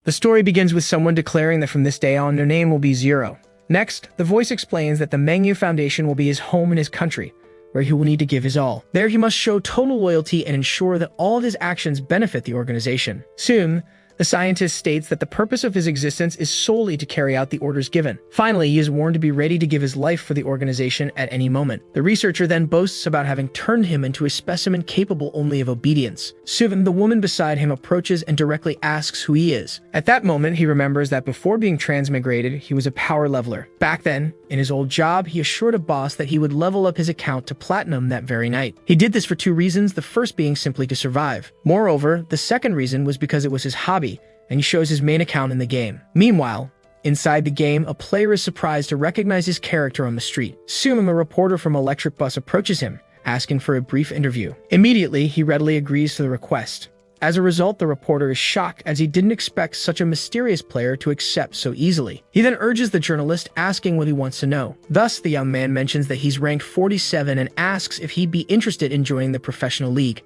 The story begins with someone declaring that from this day on, their name will be Zero. Next, the voice explains that the Manga Foundation will be his home in his country, where he will need to give his all. There he must show total loyalty and ensure that all of his actions benefit the organization. Soon, the scientist states that the purpose of his existence is solely to carry out the orders given. Finally, he is warned to be ready to give his life for the organization at any moment. The researcher then boasts about having turned him into a specimen capable only of obedience. Soon, the woman beside him approaches and directly asks who he is. At that moment, he remembers that before being transmigrated, he was a power leveler. Back then, in his old job, he assured a boss that he would level up his account to platinum that very night. He did this for two reasons, the first being simply to survive. Moreover, the second reason was because it was his hobby, and he shows his main account in the game. Meanwhile, inside the game, a player is surprised to recognize his character on the street. Soon, a reporter from Electric Bus approaches him, asking for a brief interview. Immediately, he readily agrees to the request. As a result, the reporter is shocked as he didn't expect such a mysterious player to accept so easily. He then urges the journalist, asking what he wants to know. Thus, the young man mentions that he's ranked 47 and asks if he'd be interested in joining the professional league.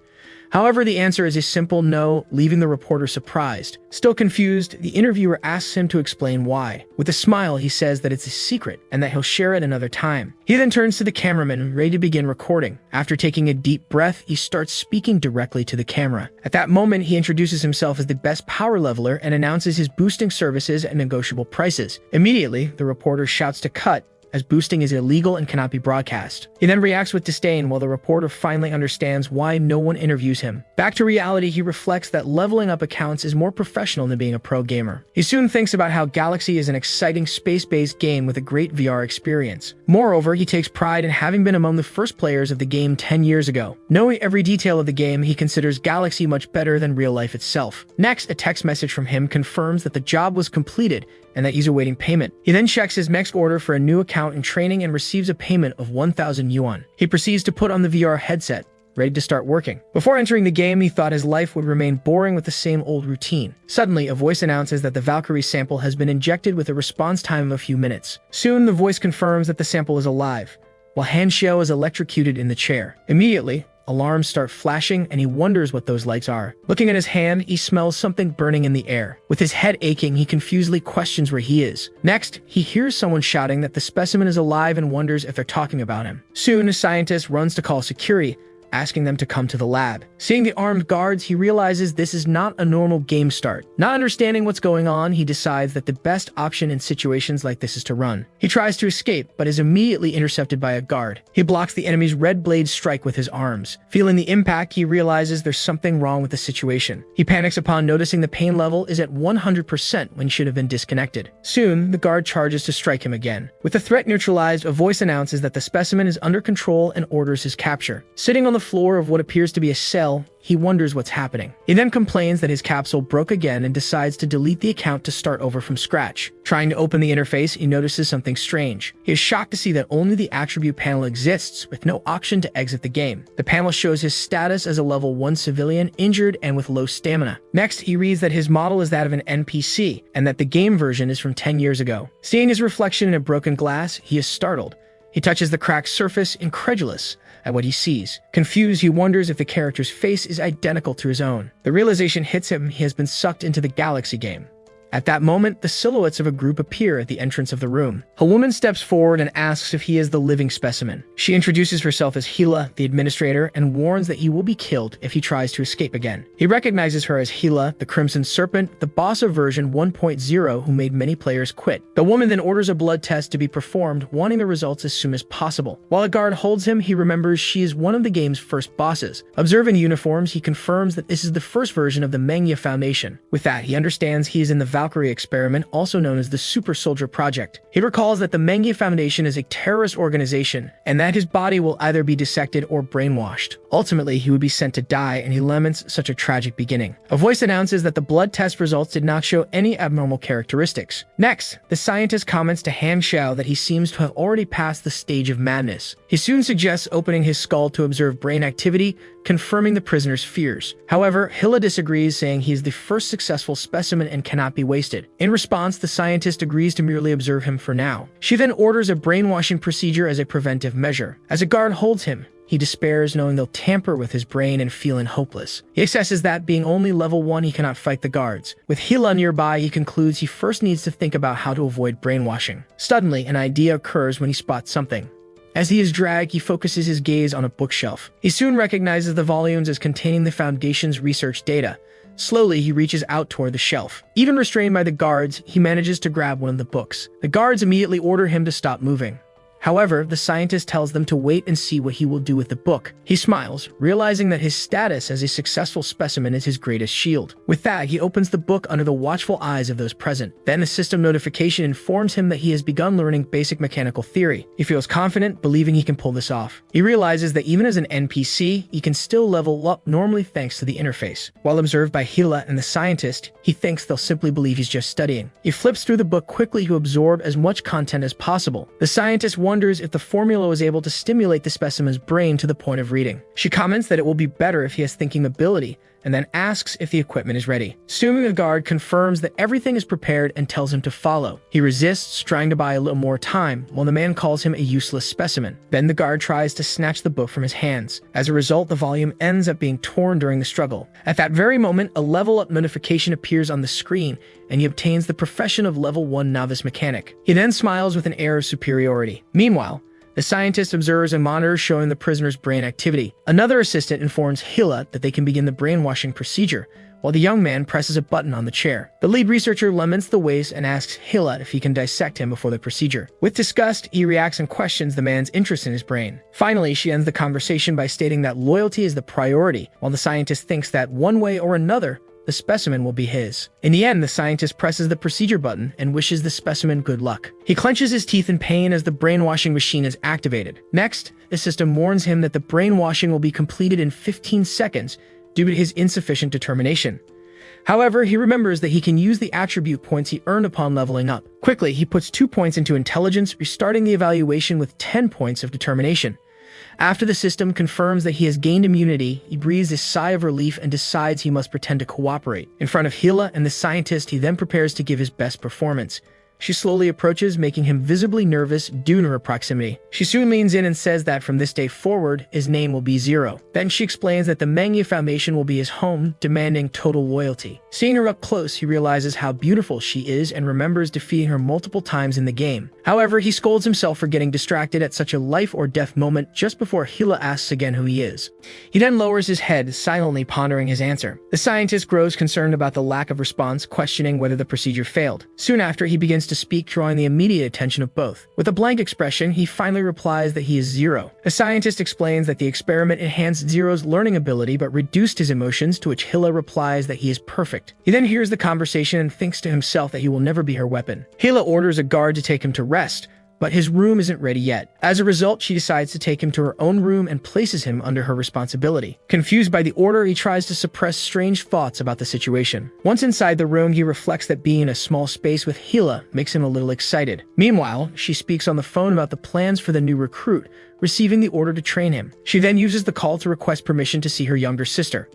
However, the answer is a simple no, leaving the reporter surprised. Still confused, the interviewer asks him to explain why. With a smile, he says that it's a secret and that he'll share it another time. He then turns to the cameraman, ready to begin recording. After taking a deep breath, he starts speaking directly to the camera. At that moment, he introduces himself as the best power leveler and announces his boosting services and negotiable prices. Immediately, the reporter shouts to cut, as boosting is illegal and cannot be broadcast. He then reacts with disdain while the reporter finally understands why no one interviews him. Back to reality, he reflects that leveling up accounts is more professional than being a pro gamer. He soon thinks about how Galaxy is an exciting space-based game with a great VR experience. Moreover, he takes pride in having been among the first players of the game 10 years ago. Knowing every detail of the game, he considers Galaxy much better than real life itself. Next, a text message from him confirms that the job was completed and that he's awaiting payment. He then checks his next order for a new account in training and receives a payment of 1,000 yuan. He proceeds to put on the VR headset, ready to start working. Before entering the game, he thought his life would remain boring with the same old routine. Suddenly, a voice announces that the Valkyrie sample has been injected with a response time of a few minutes. Soon, the voice confirms that the sample is alive, while Han Xiao is electrocuted in the chair. Immediately, alarms start flashing and he wonders what those lights are. Looking at his hand, he smells something burning in the air. With his head aching, he confusedly questions where he is. Next, he hears someone shouting that the specimen is alive and wonders if they're talking about him. Soon, a scientist runs to call security, asking them to come to the lab. Seeing the armed guards, he realizes this is not a normal game start. Not understanding what's going on, he decides that the best option in situations like this is to run. He tries to escape, but is immediately intercepted by a guard. He blocks the enemy's red blade strike with his arms. Feeling the impact, he realizes there's something wrong with the situation. He panics upon noticing the pain level is at 100% when he should have been disconnected. Soon, the guard charges to strike him again. With the threat neutralized, a voice announces that the specimen is under control and orders his capture. Sitting on the floor of what appears to be a cell, he wonders what's happening. He then complains that his capsule broke again and decides to delete the account to start over from scratch. Trying to open the interface, he notices something strange. He is shocked to see that only the attribute panel exists, with no option to exit the game. The panel shows his status as a level 1 civilian, injured and with low stamina. Next, he reads that his model is that of an NPC, and that the game version is from 10 years ago. Seeing his reflection in a broken glass, he is startled. He touches the cracked surface, incredulous at what he sees. Confused, he wonders if the character's face is identical to his own. The realization hits him he has been sucked into the Galaxy game. At that moment, the silhouettes of a group appear at the entrance of the room. A woman steps forward and asks if he is the living specimen. She introduces herself as Hila, the administrator, and warns that he will be killed if he tries to escape again. He recognizes her as Hila, the Crimson Serpent, the boss of version 1.0 who made many players quit. The woman then orders a blood test to be performed, wanting the results as soon as possible. While a guard holds him, he remembers she is one of the game's first bosses. Observing uniforms, he confirms that this is the first version of the Manga Foundation. With that, he understands he is in the Valkyrie experiment, also known as the Super Soldier Project. He recalls that the Manga Foundation is a terrorist organization, and that his body will either be dissected or brainwashed. Ultimately, he would be sent to die, and he laments such a tragic beginning. A voice announces that the blood test results did not show any abnormal characteristics. Next, the scientist comments to Han Xiao that he seems to have already passed the stage of madness. He soon suggests opening his skull to observe brain activity, confirming the prisoner's fears. However, Hila disagrees, saying he is the first successful specimen and cannot be wasted. In response, the scientist agrees to merely observe him for now. She then orders a brainwashing procedure as a preventive measure. As a guard holds him, He despairs knowing they'll tamper with his brain and feeling hopeless. He assesses that, being only level 1, he cannot fight the guards. With Hila nearby, he concludes he first needs to think about how to avoid brainwashing. Suddenly, an idea occurs when he spots something. As he is dragged, he focuses his gaze on a bookshelf. He soon recognizes the volumes as containing the Foundation's research data. Slowly, he reaches out toward the shelf. Even restrained by the guards, he manages to grab one of the books. The guards immediately order him to stop moving. However, the scientist tells them to wait and see what he will do with the book. He smiles, realizing that his status as a successful specimen is his greatest shield. With that, he opens the book under the watchful eyes of those present. Then a system notification informs him that he has begun learning basic mechanical theory. He feels confident, believing he can pull this off. He realizes that even as an NPC, he can still level up normally thanks to the interface. While observed by Hila and the scientist, he thinks they'll simply believe he's just studying. He flips through the book quickly to absorb as much content as possible. The scientist wonders if the formula was able to stimulate the specimen's brain to the point of reading. She comments that it will be better if he has thinking ability, and then asks if the equipment is ready. Soon the guard confirms that everything is prepared and tells him to follow. He resists, trying to buy a little more time, while the man calls him a useless specimen. Then the guard tries to snatch the book from his hands. As a result, the volume ends up being torn during the struggle. At that very moment, a level up notification appears on the screen, and he obtains the profession of level 1 novice mechanic. He then smiles with an air of superiority. Meanwhile, the scientist observes a monitor showing the prisoner's brain activity. Another assistant informs Hila that they can begin the brainwashing procedure, while the young man presses a button on the chair. The lead researcher laments the waste and asks Hila if he can dissect him before the procedure. With disgust, he reacts and questions the man's interest in his brain. Finally, she ends the conversation by stating that loyalty is the priority, while the scientist thinks that one way or another, the specimen will be his. In the end, the scientist presses the procedure button and wishes the specimen good luck. He clenches his teeth in pain as the brainwashing machine is activated. Next, the system warns him that the brainwashing will be completed in 15 seconds due to his insufficient determination. However, he remembers that he can use the attribute points he earned upon leveling up. Quickly, he puts 2 points into intelligence, restarting the evaluation with 10 points of determination. After the system confirms that he has gained immunity, he breathes a sigh of relief and decides he must pretend to cooperate. In front of Hila and the scientist, he then prepares to give his best performance. She slowly approaches, making him visibly nervous due to her proximity. She soon leans in and says that from this day forward, his name will be Zero. Then she explains that the Manga Foundation will be his home, demanding total loyalty. Seeing her up close, he realizes how beautiful she is and remembers defeating her multiple times in the game. However, he scolds himself for getting distracted at such a life or death moment just before Hila asks again who he is. He then lowers his head, silently pondering his answer. The scientist grows concerned about the lack of response, questioning whether the procedure failed. Soon after, he begins to speak, drawing the immediate attention of both. With a blank expression, he finally replies that he is Zero. The scientist explains that the experiment enhanced Zero's learning ability but reduced his emotions, to which Hila replies that he is perfect. He then hears the conversation and thinks to himself that he will never be her weapon. Hila orders a guard to take him to rest, but his room isn't ready yet. As a result, she decides to take him to her own room and places him under her responsibility. Confused by the order, he tries to suppress strange thoughts about the situation. Once inside the room, he reflects that being in a small space with Hila makes him a little excited. Meanwhile, she speaks on the phone about the plans for the new recruit, receiving the order to train him. She then uses the call to request permission to see her younger sister.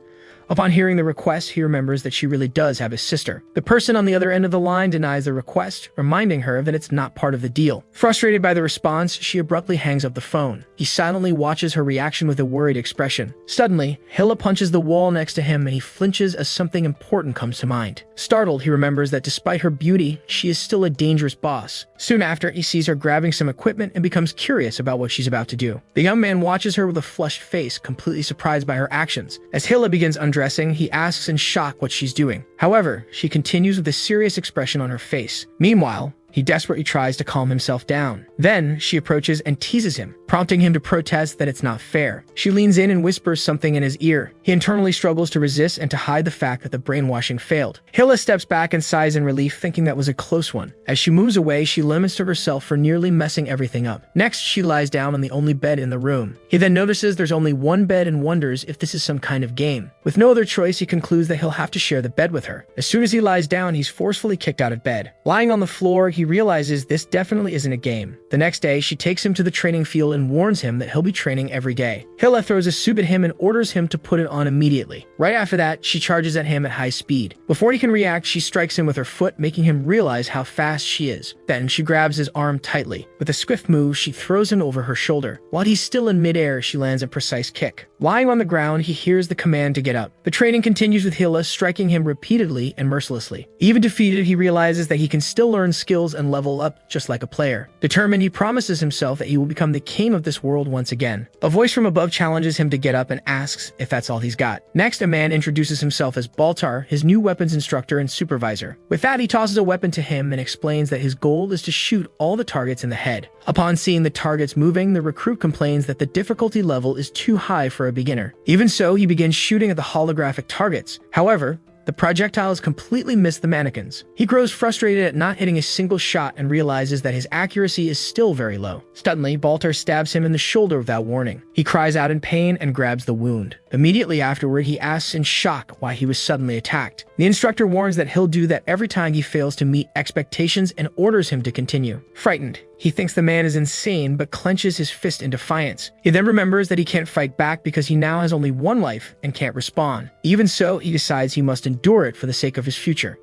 Upon hearing the request, he remembers that she really does have a sister. The person on the other end of the line denies the request, reminding her that it's not part of the deal. Frustrated by the response, she abruptly hangs up the phone. He silently watches her reaction with a worried expression. Suddenly, Hila punches the wall next to him and he flinches as something important comes to mind. Startled, he remembers that despite her beauty, she is still a dangerous boss. Soon after, he sees her grabbing some equipment and becomes curious about what she's about to do. The young man watches her with a flushed face, completely surprised by her actions. As Hila begins undressing, he asks in shock what she's doing. However, she continues with a serious expression on her face. Meanwhile, he desperately tries to calm himself down. Then, she approaches and teases him, prompting him to protest that it's not fair. She leans in and whispers something in his ear. He internally struggles to resist and to hide the fact that the brainwashing failed. Hila steps back and sighs in relief, thinking that was a close one. As she moves away, she laments to herself for nearly messing everything up. Next, she lies down on the only bed in the room. He then notices there's only one bed and wonders if this is some kind of game. With no other choice, he concludes that he'll have to share the bed with her. As soon as he lies down, he's forcefully kicked out of bed. Lying on the floor, he realizes this definitely isn't a game. The next day, she takes him to the training field and warns him that he'll be training every day. Hilla throws a soup at him and orders him to put it on immediately. Right after that, she charges at him at high speed. Before he can react, she strikes him with her foot, making him realize how fast she is. Then she grabs his arm tightly. With a swift move, she throws him over her shoulder. While he's still in midair, she lands a precise kick. Lying on the ground, he hears the command to get up. The training continues with Hilla striking him repeatedly and mercilessly. Even defeated, he realizes that he can still learn skills and level up just like a player. Determined, he promises himself that he will become the king of this world once again. A voice from above challenges him to get up and asks if that's all he's got. Next, a man introduces himself as Baltar, his new weapons instructor and supervisor. With that, he tosses a weapon to him and explains that his goal is to shoot all the targets in the head. Upon seeing the targets moving, the recruit complains that the difficulty level is too high for a beginner. Even so, he begins shooting at the holographic targets. However, the projectiles completely miss the mannequins. He grows frustrated at not hitting a single shot and realizes that his accuracy is still very low. Suddenly, Baltar stabs him in the shoulder without warning. He cries out in pain and grabs the wound. Immediately afterward, he asks in shock why he was suddenly attacked. The instructor warns that he'll do that every time he fails to meet expectations and orders him to continue. Frightened, he thinks the man is insane but clenches his fist in defiance. He then remembers that he can't fight back because he now has only one life and can't respond. Even so, he decides he must endure it for the sake of his future.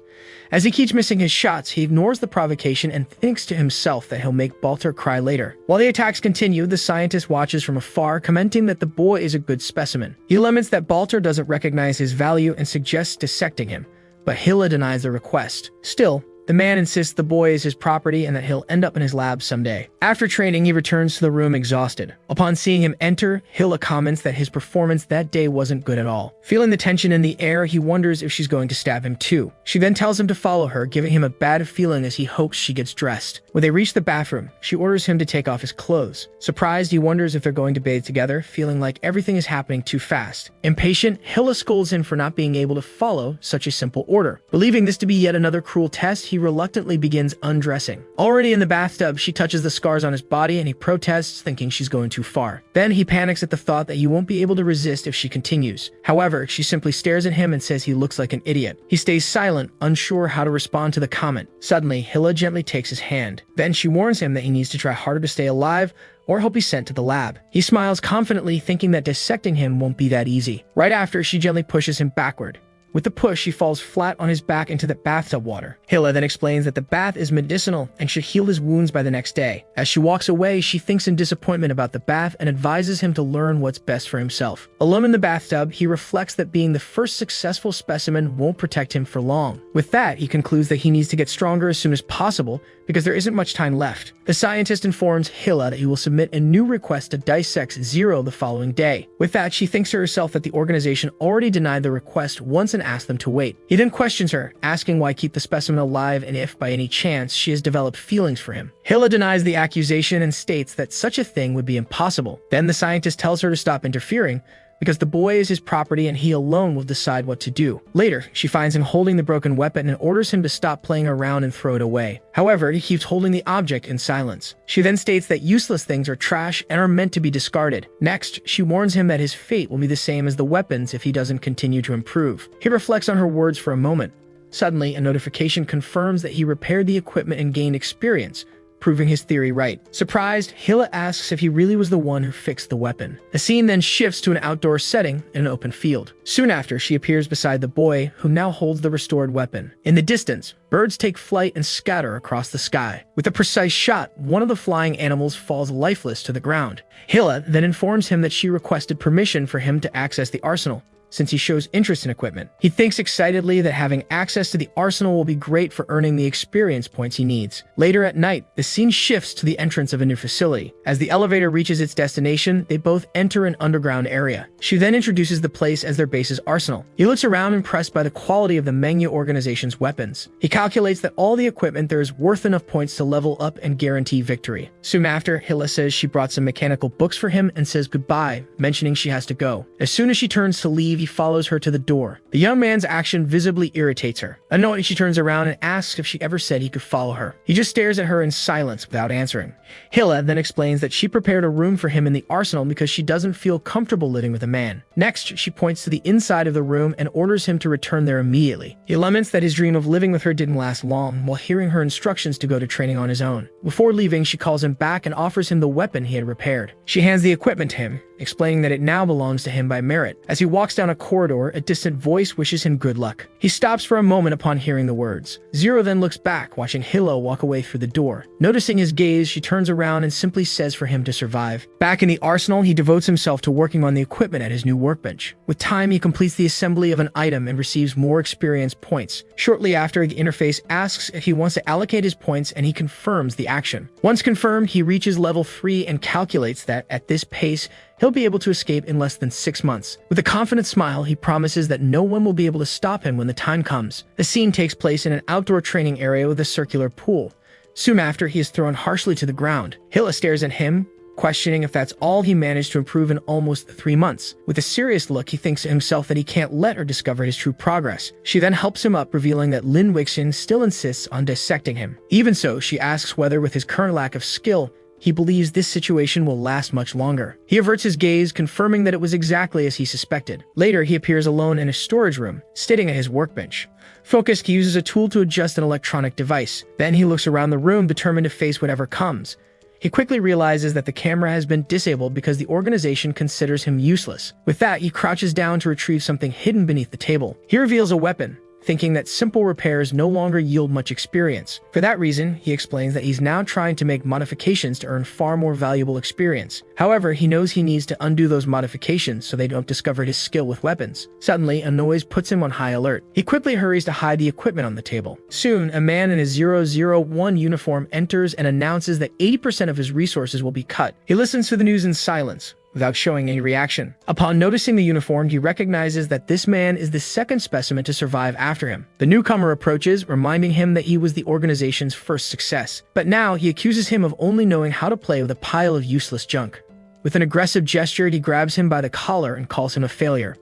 As he keeps missing his shots, he ignores the provocation and thinks to himself that he'll make Baltar cry later. While the attacks continue, the scientist watches from afar, commenting that the boy is a good specimen. He laments that Baltar doesn't recognize his value and suggests dissecting him, but Hilla denies the request. Still, the man insists the boy is his property and that he'll end up in his lab someday. After training, he returns to the room exhausted. Upon seeing him enter, Hilla comments that his performance that day wasn't good at all. Feeling the tension in the air, he wonders if she's going to stab him too. She then tells him to follow her, giving him a bad feeling as he hopes she gets dressed. When they reach the bathroom, she orders him to take off his clothes. Surprised, he wonders if they're going to bathe together, feeling like everything is happening too fast. Impatient, Hilla scolds him for not being able to follow such a simple order. Believing this to be yet another cruel test, he reluctantly begins undressing. Already in the bathtub, she touches the scars on his body and he protests, thinking she's going too far. Then he panics at the thought that he won't be able to resist if she continues. However, she simply stares at him and says he looks like an idiot. He stays silent, unsure how to respond to the comment. Suddenly, Hilla gently takes his hand. Then she warns him that he needs to try harder to stay alive or he'll be sent to the lab. He smiles confidently, thinking that dissecting him won't be that easy. Right after, she gently pushes him backward. With the push, he falls flat on his back into the bathtub water. Hilla then explains that the bath is medicinal and should heal his wounds by the next day. As she walks away, she thinks in disappointment about the bath and advises him to learn what's best for himself. Alone in the bathtub, he reflects that being the first successful specimen won't protect him for long. With that, he concludes that he needs to get stronger as soon as possible because there isn't much time left. The scientist informs Hilla that he will submit a new request to dissect Zero the following day. With that, she thinks to herself that the organization already denied the request once and asked them to wait. He then questions her, asking why keep the specimen alive and if, by any chance, she has developed feelings for him. Hilla denies the accusation and states that such a thing would be impossible. Then the scientist tells her to stop interfering, because the boy is his property and he alone will decide what to do. Later, she finds him holding the broken weapon and orders him to stop playing around and throw it away. However, he keeps holding the object in silence. She then states that useless things are trash and are meant to be discarded. Next, she warns him that his fate will be the same as the weapons if he doesn't continue to improve. He reflects on her words for a moment. Suddenly, a notification confirms that he repaired the equipment and gained experience, proving his theory right. Surprised, Hilla asks if he really was the one who fixed the weapon. The scene then shifts to an outdoor setting in an open field. Soon after, she appears beside the boy, who now holds the restored weapon. In the distance, birds take flight and scatter across the sky. With a precise shot, one of the flying animals falls lifeless to the ground. Hilla then informs him that she requested permission for him to access the arsenal, since he shows interest in equipment. He thinks excitedly that having access to the arsenal will be great for earning the experience points he needs. Later at night, the scene shifts to the entrance of a new facility. As the elevator reaches its destination, they both enter an underground area. She then introduces the place as their base's arsenal. He looks around, impressed by the quality of the Manga organization's weapons. He calculates that all the equipment there is worth enough points to level up and guarantee victory. Soon after, Hilla says she brought some mechanical books for him and says goodbye, mentioning she has to go. As soon as she turns to leave, leave, he follows her to the door. The young man's action visibly irritates her. Annoyed, she turns around and asks if she ever said he could follow her. He just stares at her in silence without answering. Hilla then explains that she prepared a room for him in the arsenal because she doesn't feel comfortable living with a man. Next, she points to the inside of the room and orders him to return there immediately. He laments that his dream of living with her didn't last long, while hearing her instructions to go to training on his own. Before leaving, she calls him back and offers him the weapon he had repaired. She hands the equipment to him, explaining that it now belongs to him by merit. As he walks down a corridor, a distant voice wishes him good luck. He stops for a moment upon hearing the words. Zero then looks back, watching Hilo walk away through the door. Noticing his gaze, she turns around and simply says for him to survive. Back in the arsenal, he devotes himself to working on the equipment at his new workbench. With time, he completes the assembly of an item and receives more experience points. Shortly after, the interface asks if he wants to allocate his points, and he confirms the action. Once confirmed, he reaches level 3 and calculates that, at this pace, he'll be able to escape in less than 6 months. With a confident smile, he promises that no one will be able to stop him when the time comes. The scene takes place in an outdoor training area with a circular pool. Soon after, he is thrown harshly to the ground. Hilla stares at him, questioning if that's all he managed to improve in almost 3 months. With a serious look, he thinks to himself that he can't let her discover his true progress. She then helps him up, revealing that Lin Wixin still insists on dissecting him. Even so, she asks whether, with his current lack of skill, he believes this situation will last much longer. He averts his gaze, confirming that it was exactly as he suspected. Later, he appears alone in a storage room, sitting at his workbench. Focused, he uses a tool to adjust an electronic device. Then he looks around the room, determined to face whatever comes. He quickly realizes that the camera has been disabled because the organization considers him useless. With that, he crouches down to retrieve something hidden beneath the table. He reveals a weapon, thinking that simple repairs no longer yield much experience. For that reason, he explains that he's now trying to make modifications to earn far more valuable experience. However, he knows he needs to undo those modifications so they don't discover his skill with weapons. Suddenly, a noise puts him on high alert. He quickly hurries to hide the equipment on the table. Soon, a man in a 001 uniform enters and announces that 80% of his resources will be cut. He listens to the news in silence, without showing any reaction. Upon noticing the uniform, he recognizes that this man is the second specimen to survive after him. The newcomer approaches, reminding him that he was the organization's first success. But now, he accuses him of only knowing how to play with a pile of useless junk. With an aggressive gesture, he grabs him by the collar and calls him a failure.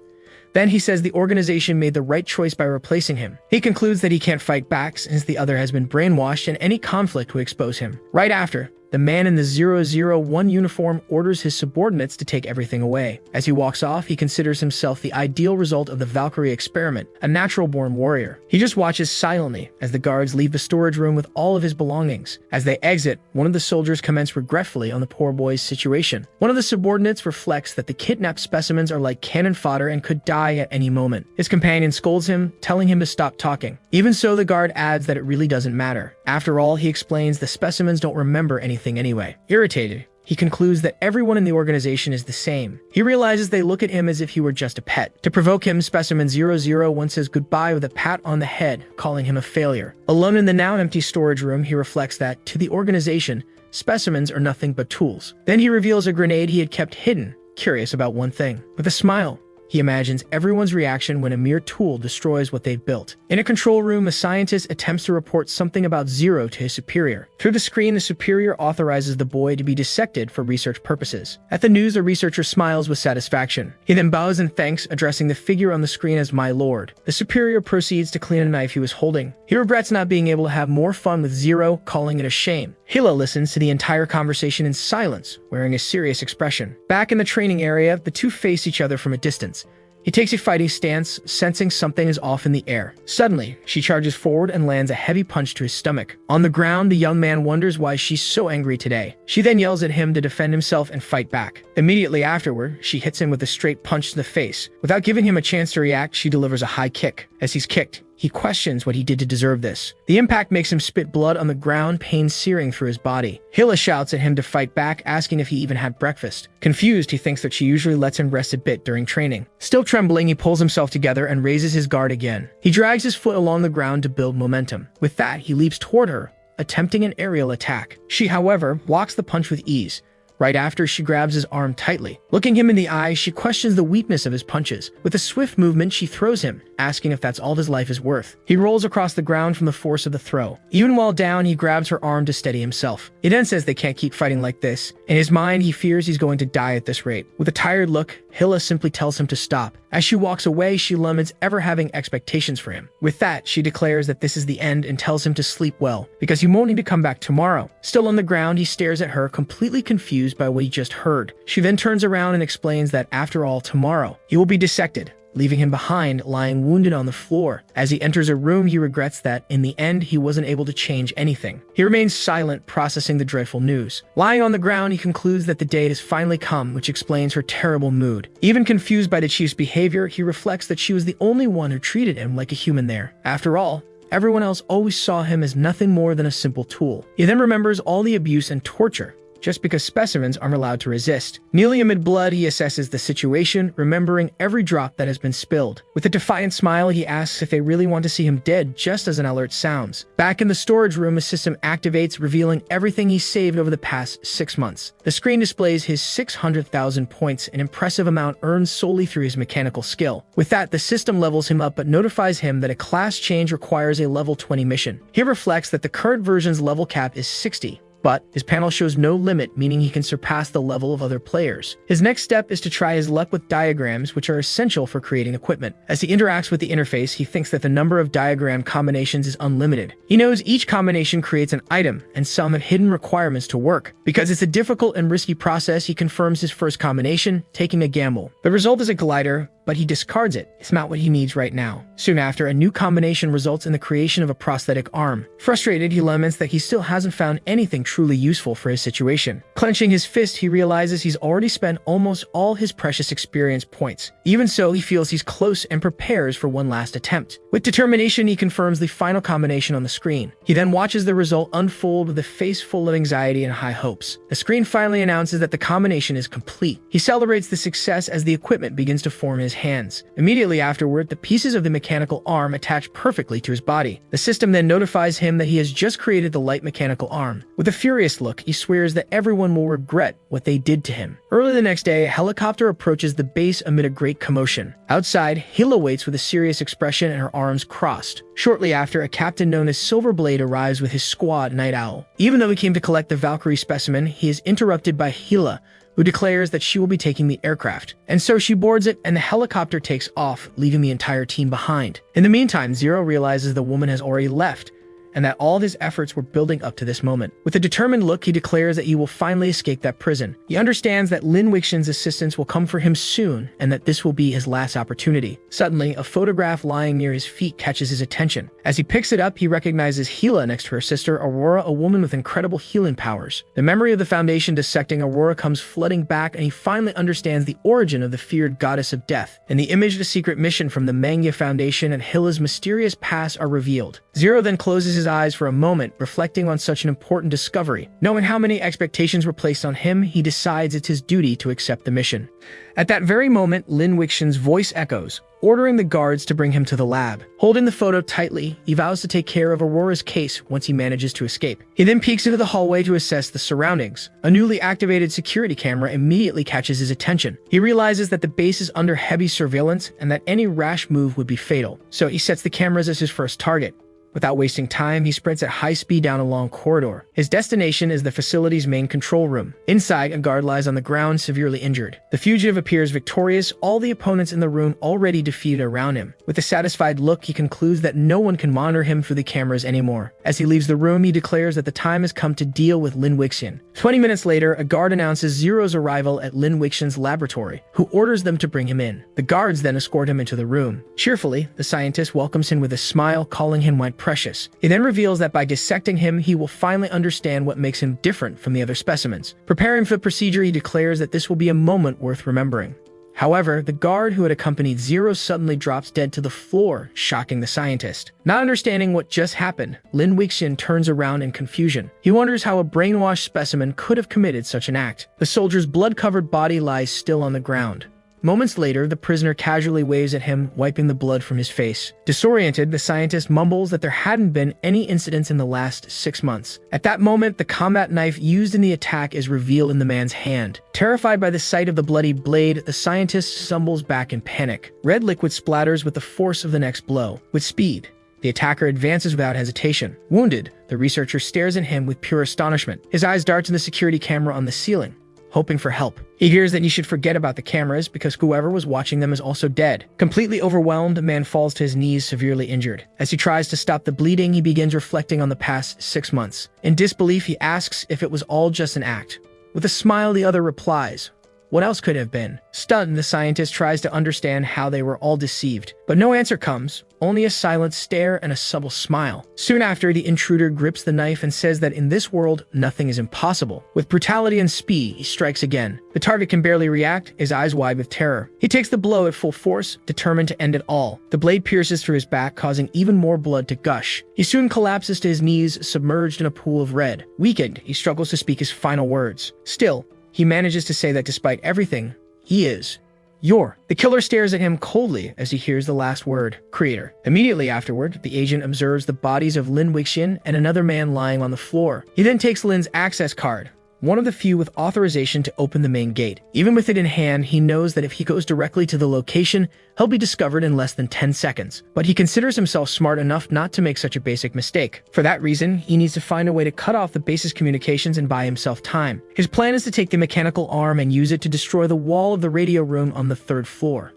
Then he says the organization made the right choice by replacing him. He concludes that he can't fight back since the other has been brainwashed and any conflict would expose him. Right after, the man in the 001 uniform orders his subordinates to take everything away. As he walks off, he considers himself the ideal result of the Valkyrie experiment, a natural-born warrior. He just watches silently as the guards leave the storage room with all of his belongings. As they exit, one of the soldiers comments regretfully on the poor boy's situation. One of the subordinates reflects that the kidnapped specimens are like cannon fodder and could die at any moment. His companion scolds him, telling him to stop talking. Even so, the guard adds that it really doesn't matter. After all, he explains the specimens don't remember anything anyway. Irritated, he concludes that everyone in the organization is the same. He realizes they look at him as if he were just a pet. To provoke him, Specimen 001 says goodbye with a pat on the head, calling him a failure. Alone in the now empty storage room, he reflects that, to the organization, specimens are nothing but tools. Then he reveals a grenade he had kept hidden, curious about one thing. With a smile, he imagines everyone's reaction when a mere tool destroys what they've built. In a control room, a scientist attempts to report something about Zero to his superior. Through the screen, the superior authorizes the boy to be dissected for research purposes. At the news, the researcher smiles with satisfaction. He then bows in thanks, addressing the figure on the screen as my lord. The superior proceeds to clean a knife he was holding. He regrets not being able to have more fun with Zero, calling it a shame. Hilla listens to the entire conversation in silence, wearing a serious expression. Back in the training area, the two face each other from a distance. He takes a fighting stance, sensing something is off in the air. Suddenly, she charges forward and lands a heavy punch to his stomach. On the ground, the young man wonders why she's so angry today. She then yells at him to defend himself and fight back. Immediately afterward, she hits him with a straight punch to the face. Without giving him a chance to react, she delivers a high kick. As he's kicked, he questions what he did to deserve this. The impact makes him spit blood on the ground, pain searing through his body. Hilla shouts at him to fight back, asking if he even had breakfast. Confused, he thinks that she usually lets him rest a bit during training. Still trembling, he pulls himself together and raises his guard again. He drags his foot along the ground to build momentum. With that, he leaps toward her, attempting an aerial attack. She, however, blocks the punch with ease. Right after, she grabs his arm tightly. Looking him in the eye, she questions the weakness of his punches. With a swift movement, she throws him, asking if that's all his life is worth. He rolls across the ground from the force of the throw. Even while down, he grabs her arm to steady himself. He then says they can't keep fighting like this. In his mind, he fears he's going to die at this rate. With a tired look, Hilla simply tells him to stop. As she walks away, she laments ever having expectations for him. With that, she declares that this is the end and tells him to sleep well, because he won't need to come back tomorrow. Still on the ground, he stares at her, completely confused by what he just heard. She then turns around and explains that after all, tomorrow, he will be dissected, leaving him behind, lying wounded on the floor. As he enters a room, he regrets that, in the end, he wasn't able to change anything. He remains silent, processing the dreadful news. Lying on the ground, he concludes that the day has finally come, which explains her terrible mood. Even confused by the chief's behavior, he reflects that she was the only one who treated him like a human there. After all, everyone else always saw him as nothing more than a simple tool. He then remembers all the abuse and torture, just because specimens aren't allowed to resist. Kneeling amid blood, he assesses the situation, remembering every drop that has been spilled. With a defiant smile, he asks if they really want to see him dead, just as an alert sounds. Back in the storage room, a system activates, revealing everything he saved over the past 6 months. The screen displays his 600,000 points, an impressive amount earned solely through his mechanical skill. With that, the system levels him up but notifies him that a class change requires a level 20 mission. He reflects that the current version's level cap is 60. But his panel shows no limit, meaning he can surpass the level of other players. His next step is to try his luck with diagrams, which are essential for creating equipment. As he interacts with the interface, he thinks that the number of diagram combinations is unlimited. He knows each combination creates an item, and some have hidden requirements to work. Because it's a difficult and risky process, he confirms his first combination, taking a gamble. The result is a glider, but he discards it. It's not what he needs right now. Soon after, a new combination results in the creation of a prosthetic arm. Frustrated, he laments that he still hasn't found anything truly useful for his situation. Clenching his fist, he realizes he's already spent almost all his precious experience points. Even so, he feels he's close and prepares for one last attempt. With determination, he confirms the final combination on the screen. He then watches the result unfold with a face full of anxiety and high hopes. The screen finally announces that the combination is complete. He celebrates the success as the equipment begins to form in his hands. Immediately afterward, the pieces of the mechanical arm attach perfectly to his body. The system then notifies him that he has just created the light mechanical arm. With a furious look, he swears that everyone will regret what they did to him. Early the next day, a helicopter approaches the base amid a great commotion. Outside, Hila waits with a serious expression and her arms crossed. Shortly after, a captain known as Silverblade arrives with his squad, Night Owl. Even though he came to collect the Valkyrie specimen, he is interrupted by Hila, who declares that she will be taking the aircraft. And so she boards it, and the helicopter takes off, leaving the entire team behind. In the meantime, Zero realizes the woman has already left, and that all of his efforts were building up to this moment. With a determined look, he declares that he will finally escape that prison. He understands that Lin Wixin's assistance will come for him soon, and that this will be his last opportunity. Suddenly, a photograph lying near his feet catches his attention. As he picks it up, he recognizes Hila next to her sister, Aurora, a woman with incredible healing powers. The memory of the Foundation dissecting Aurora comes flooding back, and he finally understands the origin of the feared goddess of death. In the image, the secret mission from the Manga Foundation and Hila's mysterious past are revealed. Zero then closes his eyes for a moment, reflecting on such an important discovery. Knowing how many expectations were placed on him, he decides it's his duty to accept the mission. At that very moment, Lin Wixin's voice echoes, ordering the guards to bring him to the lab. Holding the photo tightly, he vows to take care of Aurora's case once he manages to escape. He then peeks into the hallway to assess the surroundings. A newly activated security camera immediately catches his attention. He realizes that the base is under heavy surveillance and that any rash move would be fatal, so he sets the cameras as his first target. Without wasting time, he sprints at high speed down a long corridor. His destination is the facility's main control room. Inside, a guard lies on the ground, severely injured. The fugitive appears victorious, all the opponents in the room already defeated around him. With a satisfied look, he concludes that no one can monitor him through the cameras anymore. As he leaves the room, he declares that the time has come to deal with Lin Wixin. 20 minutes later, a guard announces Zero's arrival at Lin Wixin's laboratory, who orders them to bring him in. The guards then escort him into the room. Cheerfully, the scientist welcomes him with a smile, calling him white precious. He then reveals that by dissecting him, he will finally understand what makes him different from the other specimens. Preparing for the procedure, he declares that this will be a moment worth remembering. However, the guard who had accompanied Zero suddenly drops dead to the floor, shocking the scientist. Not understanding what just happened, Lin Wixin turns around in confusion. He wonders how a brainwashed specimen could have committed such an act. The soldier's blood-covered body lies still on the ground. Moments later, the prisoner casually waves at him, wiping the blood from his face. Disoriented, the scientist mumbles that there hadn't been any incidents in the last 6 months. At that moment, the combat knife used in the attack is revealed in the man's hand. Terrified by the sight of the bloody blade, the scientist stumbles back in panic. Red liquid splatters with the force of the next blow. With speed, the attacker advances without hesitation. Wounded, the researcher stares at him with pure astonishment. His eyes dart to the security camera on the ceiling. hoping for help. He hears that he should forget about the cameras because whoever was watching them is also dead. Completely overwhelmed, the man falls to his knees, severely injured. As he tries to stop the bleeding, he begins reflecting on the past 6 months. In disbelief, he asks if it was all just an act. With a smile, the other replies, "What else could it have been?" Stunned, the scientist tries to understand how they were all deceived. But no answer comes, only a silent stare and a subtle smile. Soon after, the intruder grips the knife and says that in this world, nothing is impossible. With brutality and speed, he strikes again. The target can barely react, his eyes wide with terror. He takes the blow at full force, determined to end it all. The blade pierces through his back, causing even more blood to gush. He soon collapses to his knees, submerged in a pool of red. Weakened, he struggles to speak his final words. Still, he manages to say that despite everything, he is Yor. The killer stares at him coldly as he hears the last word, creator. Immediately afterward, the agent observes the bodies of Lin Wixin and another man lying on the floor. He then takes Lin's access card, one of the few with authorization to open the main gate. Even with it in hand, he knows that if he goes directly to the location, he'll be discovered in less than 10 seconds. But he considers himself smart enough not to make such a basic mistake. For that reason, he needs to find a way to cut off the base's communications and buy himself time. His plan is to take the mechanical arm and use it to destroy the wall of the radio room on the 3rd floor.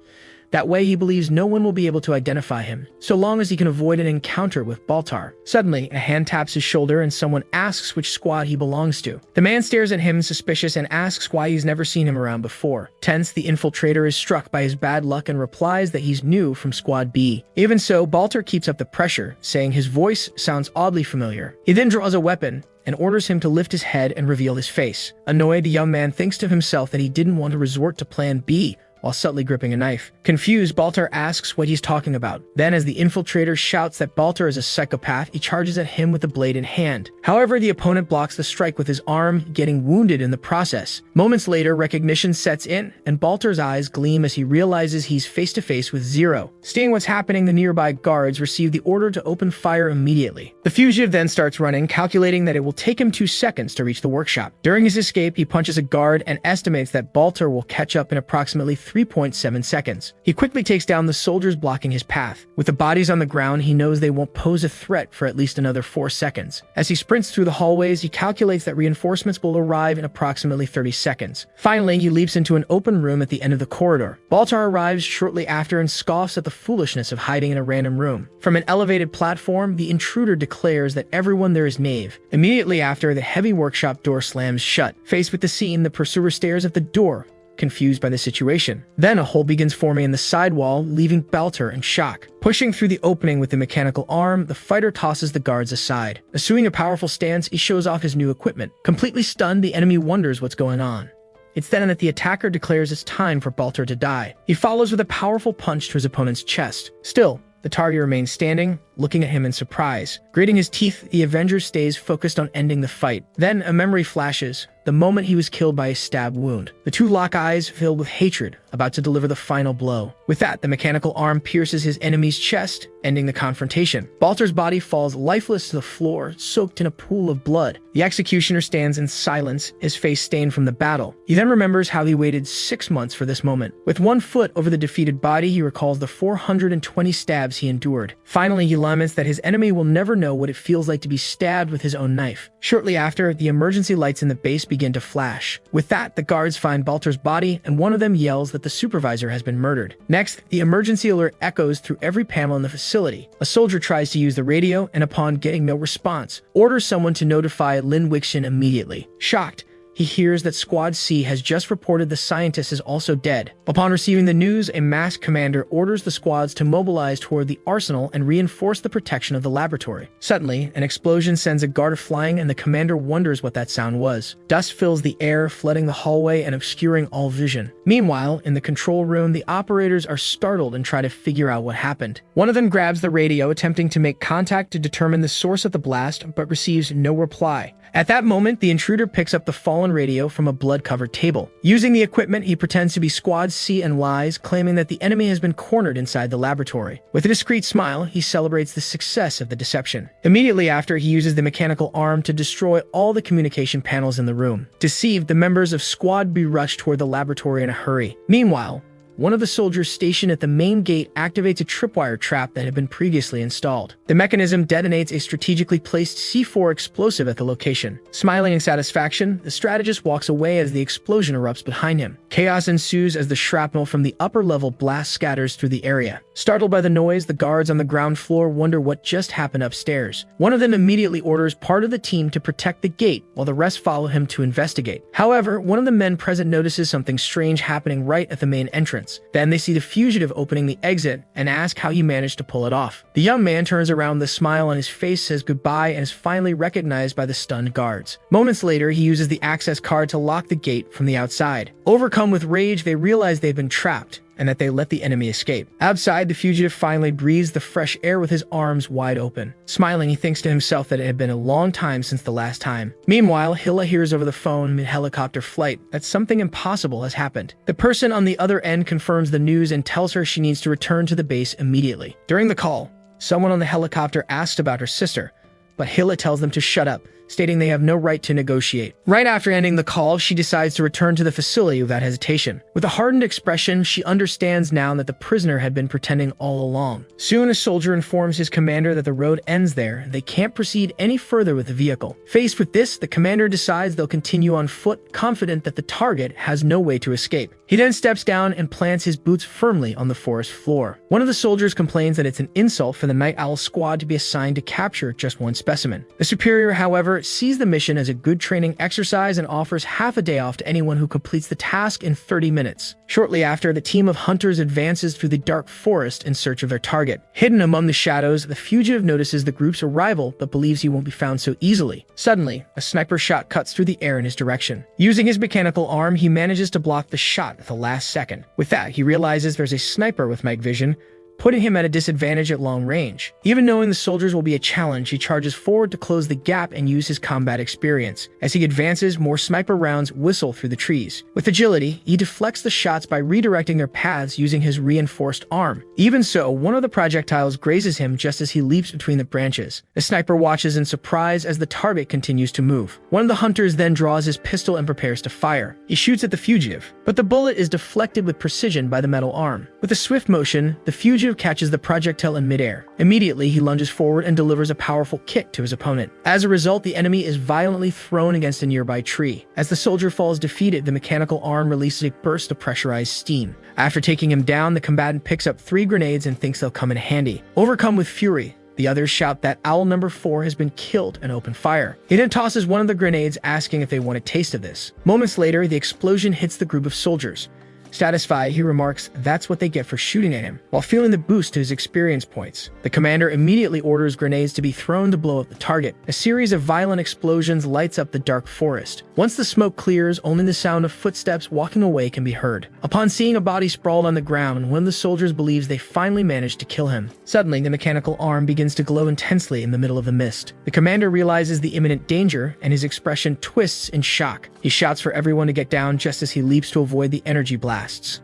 That way, he believes no one will be able to identify him, so long as he can avoid an encounter with Baltar. Suddenly, a hand taps his shoulder and someone asks which squad he belongs to. The man stares at him suspicious and asks why he's never seen him around before. Tense, the infiltrator is struck by his bad luck and replies that he's new from Squad B. Even so, Baltar keeps up the pressure, saying his voice sounds oddly familiar. He then draws a weapon and orders him to lift his head and reveal his face. Annoyed, the young man thinks to himself that he didn't want to resort to Plan B while subtly gripping a knife. Confused, Baltar asks what he's talking about. Then, as the infiltrator shouts that Baltar is a psychopath, he charges at him with the blade in hand. However, the opponent blocks the strike with his arm, getting wounded in the process. Moments later, recognition sets in, and Baltar's eyes gleam as he realizes he's face-to-face with Zero. Seeing what's happening, the nearby guards receive the order to open fire immediately. The fugitive then starts running, calculating that it will take him 2 seconds to reach the workshop. During his escape, he punches a guard and estimates that Baltar will catch up in approximately 3.7 seconds. He quickly takes down the soldiers blocking his path. With the bodies on the ground, he knows they won't pose a threat for at least another 4 seconds. As he sprints through the hallways, he calculates that reinforcements will arrive in approximately 30 seconds. Finally, he leaps into an open room at the end of the corridor. Baltar arrives shortly after and scoffs at the foolishness of hiding in a random room. From an elevated platform, the intruder declares that everyone there is knave. Immediately after, the heavy workshop door slams shut. Faced with the scene, the pursuer stares at the door, confused by the situation. Then a hole begins forming in the sidewall, leaving Baltar in shock. Pushing through the opening with the mechanical arm, the fighter tosses the guards aside. Assuming a powerful stance, he shows off his new equipment. Completely stunned, the enemy wonders what's going on. It's then that the attacker declares it's time for Baltar to die. He follows with a powerful punch to his opponent's chest. Still, the target remains standing, looking at him in surprise. Grating his teeth, the Avenger stays focused on ending the fight. Then a memory flashes, the moment he was killed by a stab wound. The two lock eyes, filled with hatred, about to deliver the final blow. With that, the mechanical arm pierces his enemy's chest, ending the confrontation. Baltar's body falls lifeless to the floor, soaked in a pool of blood. The executioner stands in silence, his face stained from the battle. He then remembers how he waited 6 months for this moment. With one foot over the defeated body, he recalls the 420 stabs he endured. Finally, he laments that his enemy will never know what it feels like to be stabbed with his own knife. Shortly after, the emergency lights in the base begin to flash. With that, the guards find Baltar's body, and one of them yells that the supervisor has been murdered. Next, the emergency alert echoes through every panel in the facility. A soldier tries to use the radio, and upon getting no response, orders someone to notify Lin Wixin immediately. Shocked, he hears that Squad C has just reported the scientist is also dead. Upon receiving the news, a masked commander orders the squads to mobilize toward the arsenal and reinforce the protection of the laboratory. Suddenly, an explosion sends a guard flying, and the commander wonders what that sound was. Dust fills the air, flooding the hallway and obscuring all vision. Meanwhile, in the control room, the operators are startled and try to figure out what happened. One of them grabs the radio, attempting to make contact to determine the source of the blast, but receives no reply. At that moment, the intruder picks up the fallen radio from a blood-covered table. Using the equipment, he pretends to be Squad C and lies, claiming that the enemy has been cornered inside the laboratory. With a discreet smile, he celebrates the success of the deception. Immediately after, he uses the mechanical arm to destroy all the communication panels in the room. Deceived, the members of Squad B rush toward the laboratory in a hurry. Meanwhile, one of the soldiers stationed at the main gate activates a tripwire trap that had been previously installed. The mechanism detonates a strategically placed C4 explosive at the location. Smiling in satisfaction, the strategist walks away as the explosion erupts behind him. Chaos ensues as the shrapnel from the upper-level blast scatters through the area. Startled by the noise, the guards on the ground floor wonder what just happened upstairs. One of them immediately orders part of the team to protect the gate, while the rest follow him to investigate. However, one of the men present notices something strange happening right at the main entrance. Then they see the fugitive opening the exit and ask how he managed to pull it off. The young man turns around with a smile on his face, says goodbye, and is finally recognized by the stunned guards. Moments later, he uses the access card to lock the gate from the outside. Overcome with rage, they realize they've been trapped and that they let the enemy escape. Outside, the fugitive finally breathes the fresh air with his arms wide open. Smiling, he thinks to himself that it had been a long time since the last time. Meanwhile, Hilla hears over the phone mid-helicopter flight that something impossible has happened. The person on the other end confirms the news and tells her she needs to return to the base immediately. During the call, someone on the helicopter asks about her sister, but Hilla tells them to shut up, stating they have no right to negotiate. Right after ending the call, she decides to return to the facility without hesitation. With a hardened expression, she understands now that the prisoner had been pretending all along. Soon, a soldier informs his commander that the road ends there and they can't proceed any further with the vehicle. Faced with this, the commander decides they'll continue on foot, confident that the target has no way to escape. He then steps down and plants his boots firmly on the forest floor. One of the soldiers complains that it's an insult for the Night Owl squad to be assigned to capture just one specimen. The superior, however, sees the mission as a good training exercise and offers half a day off to anyone who completes the task in 30 minutes. Shortly after, the team of hunters advances through the dark forest in search of their target. Hidden among the shadows, the fugitive notices the group's arrival but believes he won't be found so easily. Suddenly, a sniper shot cuts through the air in his direction. Using his mechanical arm, he manages to block the shot at the last second. With that, he realizes there's a sniper with night vision, putting him at a disadvantage at long range. Even knowing the soldiers will be a challenge, he charges forward to close the gap and use his combat experience. As he advances, more sniper rounds whistle through the trees. With agility, he deflects the shots by redirecting their paths using his reinforced arm. Even so, one of the projectiles grazes him just as he leaps between the branches. The sniper watches in surprise as the target continues to move. One of the hunters then draws his pistol and prepares to fire. He shoots at the fugitive, but the bullet is deflected with precision by the metal arm. With a swift motion, the fugitive catches the projectile in midair. Immediately, he lunges forward and delivers a powerful kick to his opponent. As a result, the enemy is violently thrown against a nearby tree. As the soldier falls defeated, the mechanical arm releases a burst of pressurized steam. After taking him down, the combatant picks up 3 grenades and thinks they'll come in handy. Overcome with fury, the others shout that Owl number 4 has been killed and open fire. He then tosses one of the grenades, asking if they want a taste of this. Moments later, the explosion hits the group of soldiers. Satisfied, he remarks that's what they get for shooting at him, while feeling the boost to his experience points. The commander immediately orders grenades to be thrown to blow up the target. A series of violent explosions lights up the dark forest. Once the smoke clears, only the sound of footsteps walking away can be heard. Upon seeing a body sprawled on the ground, one of the soldiers believes they finally managed to kill him. Suddenly, the mechanical arm begins to glow intensely in the middle of the mist. The commander realizes the imminent danger, and his expression twists in shock. He shouts for everyone to get down just as he leaps to avoid the energy blasts.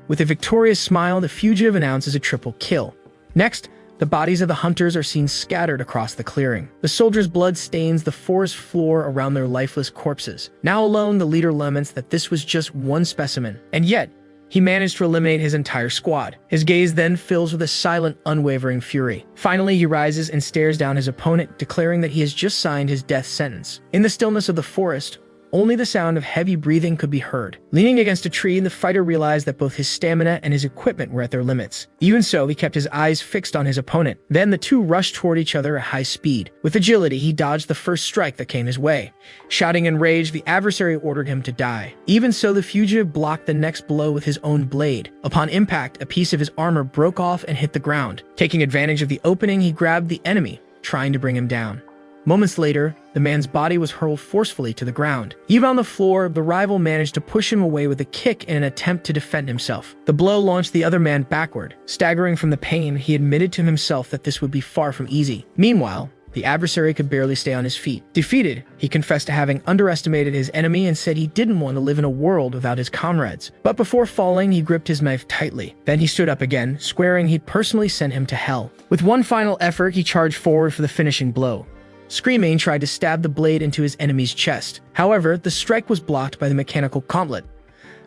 With a victorious smile, the fugitive announces a triple kill. Next, the bodies of the hunters are seen scattered across the clearing. The soldiers' blood stains the forest floor around their lifeless corpses. Now alone, the leader laments that this was just one specimen, and yet, he managed to eliminate his entire squad. His gaze then fills with a silent, unwavering fury. Finally, he rises and stares down his opponent, declaring that he has just signed his death sentence. In the stillness of the forest, only the sound of heavy breathing could be heard. Leaning against a tree, the fighter realized that both his stamina and his equipment were at their limits. Even so, he kept his eyes fixed on his opponent. Then the two rushed toward each other at high speed. With agility, he dodged the first strike that came his way. Shouting in rage, the adversary ordered him to die. Even so, the fugitive blocked the next blow with his own blade. Upon impact, a piece of his armor broke off and hit the ground. Taking advantage of the opening, he grabbed the enemy, trying to bring him down. Moments later, the man's body was hurled forcefully to the ground. Even on the floor, the rival managed to push him away with a kick in an attempt to defend himself. The blow launched the other man backward. Staggering from the pain, he admitted to himself that this would be far from easy. Meanwhile, the adversary could barely stay on his feet. Defeated, he confessed to having underestimated his enemy and said he didn't want to live in a world without his comrades. But before falling, he gripped his knife tightly. Then he stood up again, swearing he'd personally send him to hell. With one final effort, he charged forward for the finishing blow. Screaming, tried to stab the blade into his enemy's chest. However, the strike was blocked by the mechanical gauntlet.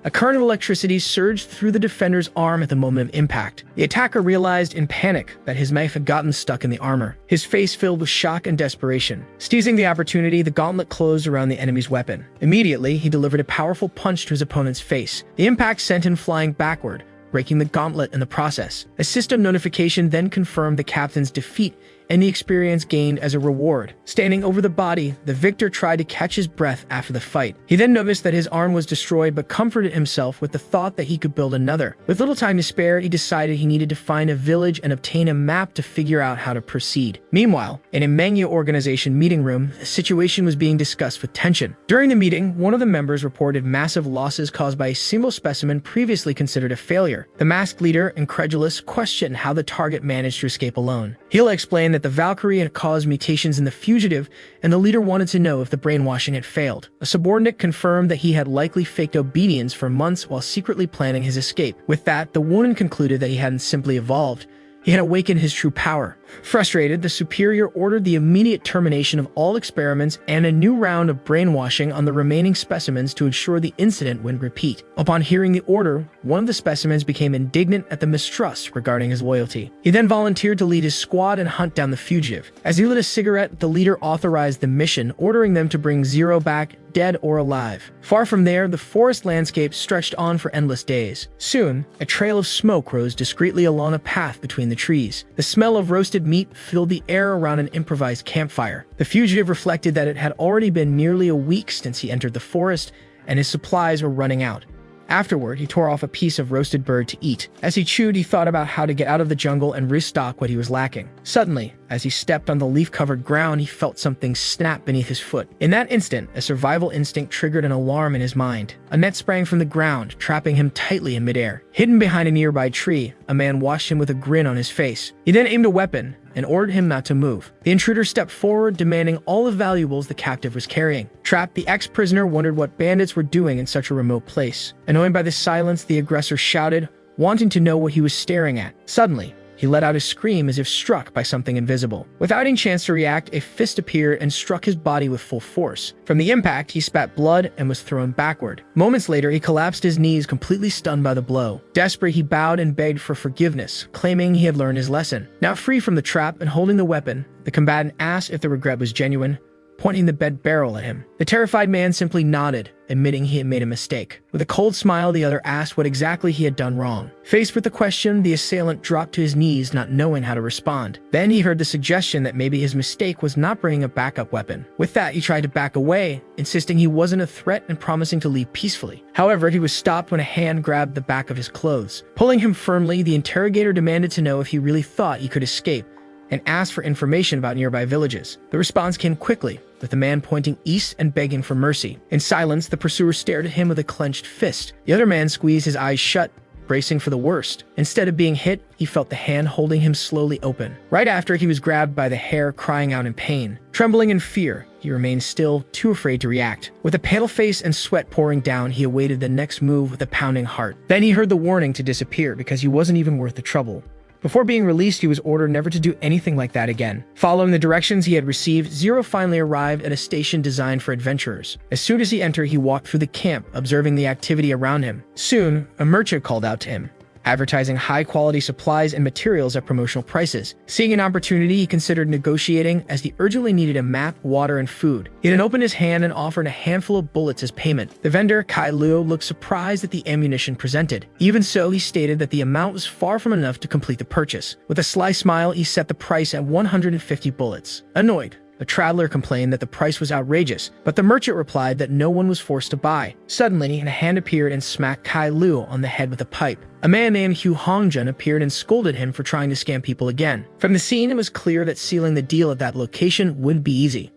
A current of electricity surged through the defender's arm at the moment of impact. The attacker realized in panic that his knife had gotten stuck in the armor, his face filled with shock and desperation. Seizing the opportunity, the gauntlet closed around the enemy's weapon. Immediately, he delivered a powerful punch to his opponent's face. The impact sent him flying backward, breaking the gauntlet in the process. A system notification then confirmed the captain's defeat and the experience gained as a reward. Standing over the body, the victor tried to catch his breath after the fight. He then noticed that his arm was destroyed but comforted himself with the thought that he could build another. With little time to spare, he decided he needed to find a village and obtain a map to figure out how to proceed. Meanwhile, in a Manga organization meeting room, the situation was being discussed with tension. During the meeting, one of the members reported massive losses caused by a single specimen previously considered a failure. The masked leader, incredulous, questioned how the target managed to escape alone. He'll explained that the Valkyrie had caused mutations in the fugitive, and the leader wanted to know if the brainwashing had failed. A subordinate confirmed that he had likely faked obedience for months while secretly planning his escape. With that, the woman concluded that he hadn't simply evolved, he had awakened his true power. Frustrated, the superior ordered the immediate termination of all experiments and a new round of brainwashing on the remaining specimens to ensure the incident wouldn't repeat. Upon hearing the order, one of the specimens became indignant at the mistrust regarding his loyalty. He then volunteered to lead his squad and hunt down the fugitive. As he lit a cigarette, the leader authorized the mission, ordering them to bring Zero back, dead or alive. Far from there, the forest landscape stretched on for endless days. Soon, a trail of smoke rose discreetly along a path between the trees. The smell of roasted meat filled the air around an improvised campfire. The fugitive reflected that it had already been nearly a week since he entered the forest, and his supplies were running out. Afterward, he tore off a piece of roasted bird to eat. As he chewed, he thought about how to get out of the jungle and restock what he was lacking. Suddenly, as he stepped on the leaf-covered ground, he felt something snap beneath his foot. In that instant, a survival instinct triggered an alarm in his mind. A net sprang from the ground, trapping him tightly in midair. Hidden behind a nearby tree, a man watched him with a grin on his face. He then aimed a weapon and ordered him not to move. The intruder stepped forward, demanding all the valuables the captive was carrying. Trapped, the ex-prisoner wondered what bandits were doing in such a remote place. Annoyed by the silence, the aggressor shouted, wanting to know what he was staring at. Suddenly, he let out a scream as if struck by something invisible. Without any chance to react, a fist appeared and struck his body with full force. From the impact, he spat blood and was thrown backward. Moments later, he collapsed his knees, completely stunned by the blow. Desperate, he bowed and begged for forgiveness, claiming he had learned his lesson. Now free from the trap and holding the weapon, the combatant asked if the regret was genuine, pointing the bed barrel at him. The terrified man simply nodded, admitting he had made a mistake. With a cold smile, the other asked what exactly he had done wrong. Faced with the question, the assailant dropped to his knees, not knowing how to respond. Then he heard the suggestion that maybe his mistake was not bringing a backup weapon. With that, he tried to back away, insisting he wasn't a threat and promising to leave peacefully. However, he was stopped when a hand grabbed the back of his clothes. Pulling him firmly, the interrogator demanded to know if he really thought he could escape, and asked for information about nearby villages. The response came quickly, with the man pointing east and begging for mercy. In silence, the pursuer stared at him with a clenched fist. The other man squeezed his eyes shut, bracing for the worst. Instead of being hit, he felt the hand holding him slowly open. Right after, he was grabbed by the hair, crying out in pain. Trembling in fear, he remained still, too afraid to react. With a pale face and sweat pouring down, he awaited the next move with a pounding heart. Then he heard the warning to disappear because he wasn't even worth the trouble. Before being released, he was ordered never to do anything like that again. Following the directions he had received, Zero finally arrived at a station designed for adventurers. As soon as he entered, he walked through the camp, observing the activity around him. Soon, a merchant called out to him, advertising high-quality supplies and materials at promotional prices. Seeing an opportunity, he considered negotiating as he urgently needed a map, water, and food. He then opened his hand and offered a handful of bullets as payment. The vendor, Kai Luo, looked surprised at the ammunition presented. Even so, he stated that the amount was far from enough to complete the purchase. With a sly smile, he set the price at 150 bullets. Annoyed, the traveler complained that the price was outrageous, but the merchant replied that no one was forced to buy. Suddenly, a hand appeared and smacked Kai Luo on the head with a pipe. A man named Hu Hongjun appeared and scolded him for trying to scam people again. From the scene, it was clear that sealing the deal at that location would be easy.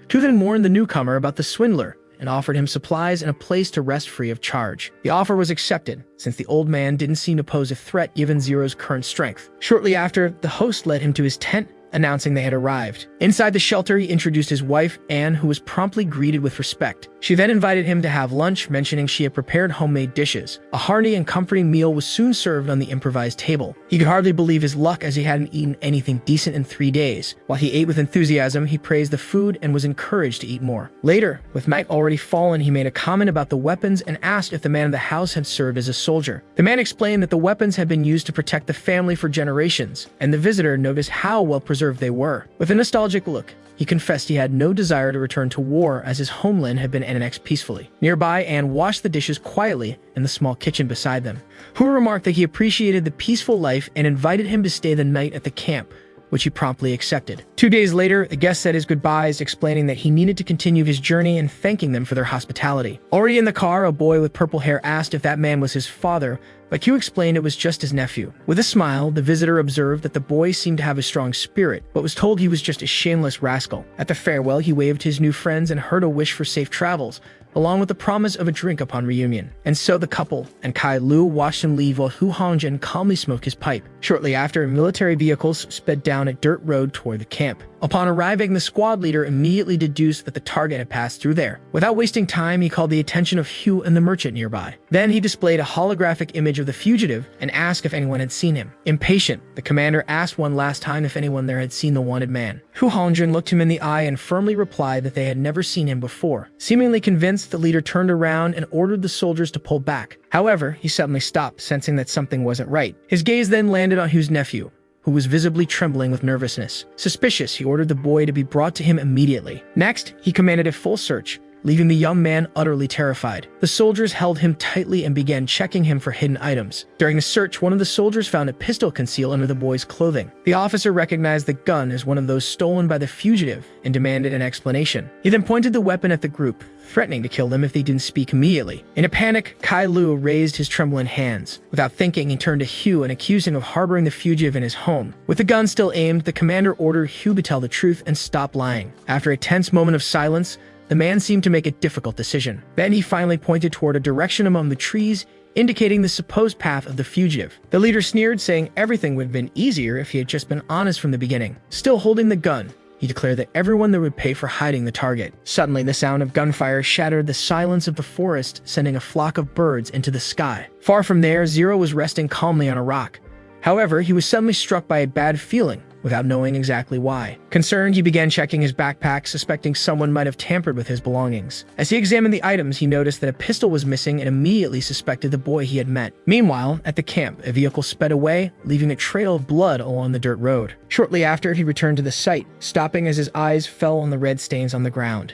Tu then warned the newcomer about the swindler and offered him supplies and a place to rest free of charge. The offer was accepted, since the old man didn't seem to pose a threat given Zero's current strength. Shortly after, the host led him to his tent announcing they had arrived. Inside the shelter, he introduced his wife, Anne, who was promptly greeted with respect. She then invited him to have lunch, mentioning she had prepared homemade dishes. A hearty and comforting meal was soon served on the improvised table. He could hardly believe his luck, as he hadn't eaten anything decent in 3 days. While he ate with enthusiasm, he praised the food and was encouraged to eat more. Later, with night already fallen, he made a comment about the weapons and asked if the man of the house had served as a soldier. The man explained that the weapons had been used to protect the family for generations, and the visitor noticed how well preserved they were. With a nostalgic look, he confessed he had no desire to return to war, as his homeland had been annexed peacefully. Nearby, Anne washed the dishes quietly in the small kitchen beside them. Hu remarked that he appreciated the peaceful life and invited him to stay the night at the camp, which he promptly accepted. 2 days later, the guest said his goodbyes, explaining that he needed to continue his journey and thanking them for their hospitality. Already in the car, a boy with purple hair asked if that man was his father, but Q explained it was just his nephew. With a smile, the visitor observed that the boy seemed to have a strong spirit, but was told he was just a shameless rascal. At the farewell, he waved his new friends and heard a wish for safe travels, along with the promise of a drink upon reunion. And so the couple and Kai Lu watched him leave while Hu Hongjian calmly smoked his pipe. Shortly after, military vehicles sped down a dirt road toward the camp. Upon arriving, the squad leader immediately deduced that the target had passed through there. Without wasting time, he called the attention of Hu and the merchant nearby. Then he displayed a holographic image of the fugitive and asked if anyone had seen him. Impatient, the commander asked one last time if anyone there had seen the wanted man. Hu Hongjian looked him in the eye and firmly replied that they had never seen him before. Seemingly convinced, the leader turned around and ordered the soldiers to pull back. However, he suddenly stopped, sensing that something wasn't right. His gaze then landed on Hu's nephew, who was visibly trembling with nervousness. Suspicious, he ordered the boy to be brought to him immediately. Next, he commanded a full search, leaving the young man utterly terrified. The soldiers held him tightly and began checking him for hidden items. During the search, one of the soldiers found a pistol concealed under the boy's clothing. The officer recognized the gun as one of those stolen by the fugitive and demanded an explanation. He then pointed the weapon at the group, threatening to kill them if they didn't speak immediately. In a panic, Kai Lu raised his trembling hands. Without thinking, he turned to Hu and accused him of harboring the fugitive in his home. With the gun still aimed, the commander ordered Hu to tell the truth and stop lying. After a tense moment of silence, the man seemed to make a difficult decision. Then he finally pointed toward a direction among the trees, indicating the supposed path of the fugitive. The leader sneered, saying everything would have been easier if he had just been honest from the beginning. Still holding the gun, he declared that everyone there would pay for hiding the target. Suddenly, the sound of gunfire shattered the silence of the forest, sending a flock of birds into the sky. Far from there, Zero was resting calmly on a rock. However, he was suddenly struck by a bad feeling, without knowing exactly why. Concerned, he began checking his backpack, suspecting someone might have tampered with his belongings. As he examined the items, he noticed that a pistol was missing and immediately suspected the boy he had met. Meanwhile, at the camp, a vehicle sped away, leaving a trail of blood along the dirt road. Shortly after, he returned to the site, stopping as his eyes fell on the red stains on the ground.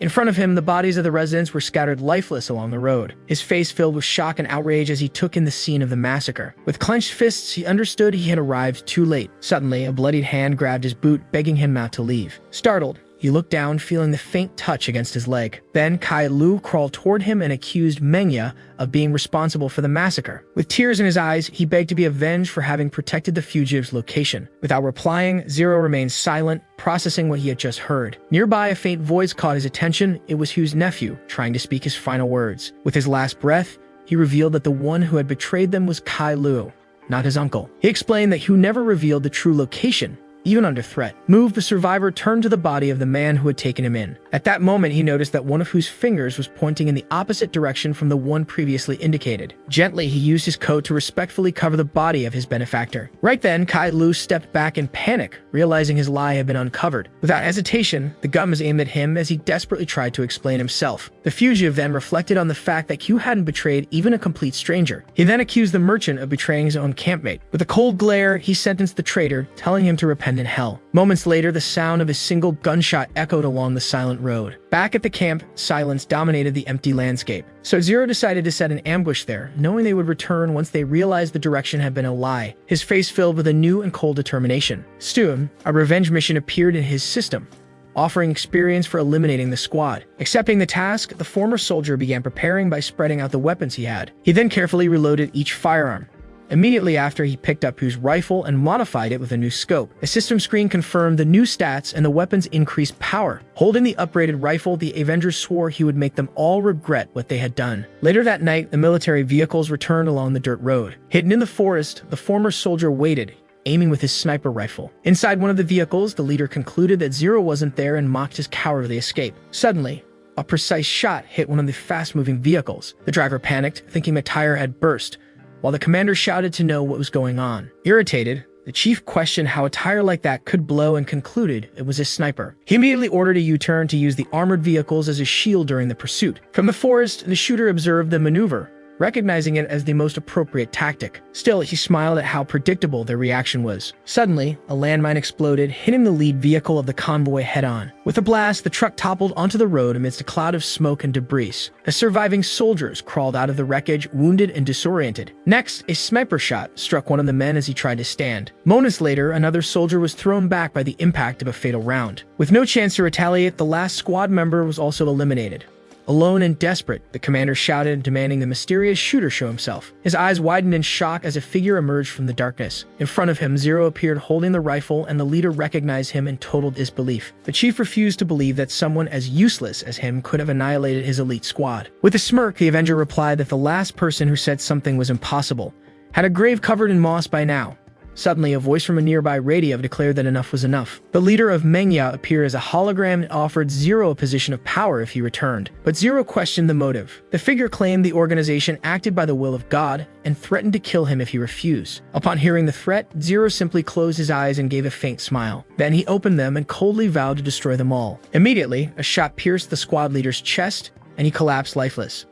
In front of him, the bodies of the residents were scattered lifeless along the road, his face filled with shock and outrage as he took in the scene of the massacre. With clenched fists, he understood he had arrived too late. Suddenly, a bloodied hand grabbed his boot, begging him not to leave. Startled, he looked down, feeling the faint touch against his leg. Then Kai Lu crawled toward him and accused Mengya of being responsible for the massacre. With tears in his eyes, he begged to be avenged for having protected the fugitive's location. Without replying, Zero remained silent, processing what he had just heard. Nearby, a faint voice caught his attention. It was Hu's nephew, trying to speak his final words. With his last breath, he revealed that the one who had betrayed them was Kai Lu, not his uncle. He explained that Hu never revealed the true location, even under threat. Moved, the survivor turned to the body of the man who had taken him in. At that moment, he noticed that one of Hu's fingers was pointing in the opposite direction from the one previously indicated. Gently, he used his coat to respectfully cover the body of his benefactor. Right then, Kai Lu stepped back in panic, realizing his lie had been uncovered. Without hesitation, the gun was aimed at him as he desperately tried to explain himself. The fugitive then reflected on the fact that Hu hadn't betrayed even a complete stranger. He then accused the merchant of betraying his own campmate. With a cold glare, he sentenced the traitor, telling him to repent in hell. Moments later, the sound of a single gunshot echoed along the silent road. Back at the camp, silence dominated the empty landscape. So Zero decided to set an ambush there, knowing they would return once they realized the direction had been a lie, his face filled with a new and cold determination. Soon, a revenge mission appeared in his system, offering experience for eliminating the squad. Accepting the task, the former soldier began preparing by spreading out the weapons he had. He then carefully reloaded each firearm. Immediately after, he picked up Hu's rifle and modified it with a new scope. A system screen confirmed the new stats and the weapon's increased power. Holding the upgraded rifle, the Avengers swore he would make them all regret what they had done. Later that night, the military vehicles returned along the dirt road. Hidden in the forest, the former soldier waited, aiming with his sniper rifle. Inside one of the vehicles, the leader concluded that Zero wasn't there and mocked his cowardly escape. Suddenly, a precise shot hit one of the fast-moving vehicles. The driver panicked, thinking the tire had burst, while the commander shouted to know what was going on. Irritated, the chief questioned how a tire like that could blow and concluded it was a sniper. He immediately ordered a U-turn to use the armored vehicles as a shield during the pursuit. From the forest, the shooter observed the maneuver, recognizing it as the most appropriate tactic. Still, he smiled at how predictable their reaction was. Suddenly, a landmine exploded, hitting the lead vehicle of the convoy head-on. With a blast, the truck toppled onto the road amidst a cloud of smoke and debris. The surviving soldiers crawled out of the wreckage, wounded and disoriented. Next, a sniper shot struck one of the men as he tried to stand. Moments later, another soldier was thrown back by the impact of a fatal round. With no chance to retaliate, the last squad member was also eliminated. Alone and desperate, the commander shouted, demanding the mysterious shooter show himself. His eyes widened in shock as a figure emerged from the darkness. In front of him, Zero appeared holding the rifle, and the leader recognized him in total disbelief. The chief refused to believe that someone as useless as him could have annihilated his elite squad. With a smirk, the Avenger replied that the last person who said something was impossible had a grave covered in moss by now. Suddenly, a voice from a nearby radio declared that enough was enough. The leader of Manga appeared as a hologram and offered Zero a position of power if he returned. But Zero questioned the motive. The figure claimed the organization acted by the will of God and threatened to kill him if he refused. Upon hearing the threat, Zero simply closed his eyes and gave a faint smile. Then he opened them and coldly vowed to destroy them all. Immediately, a shot pierced the squad leader's chest, and he collapsed lifeless.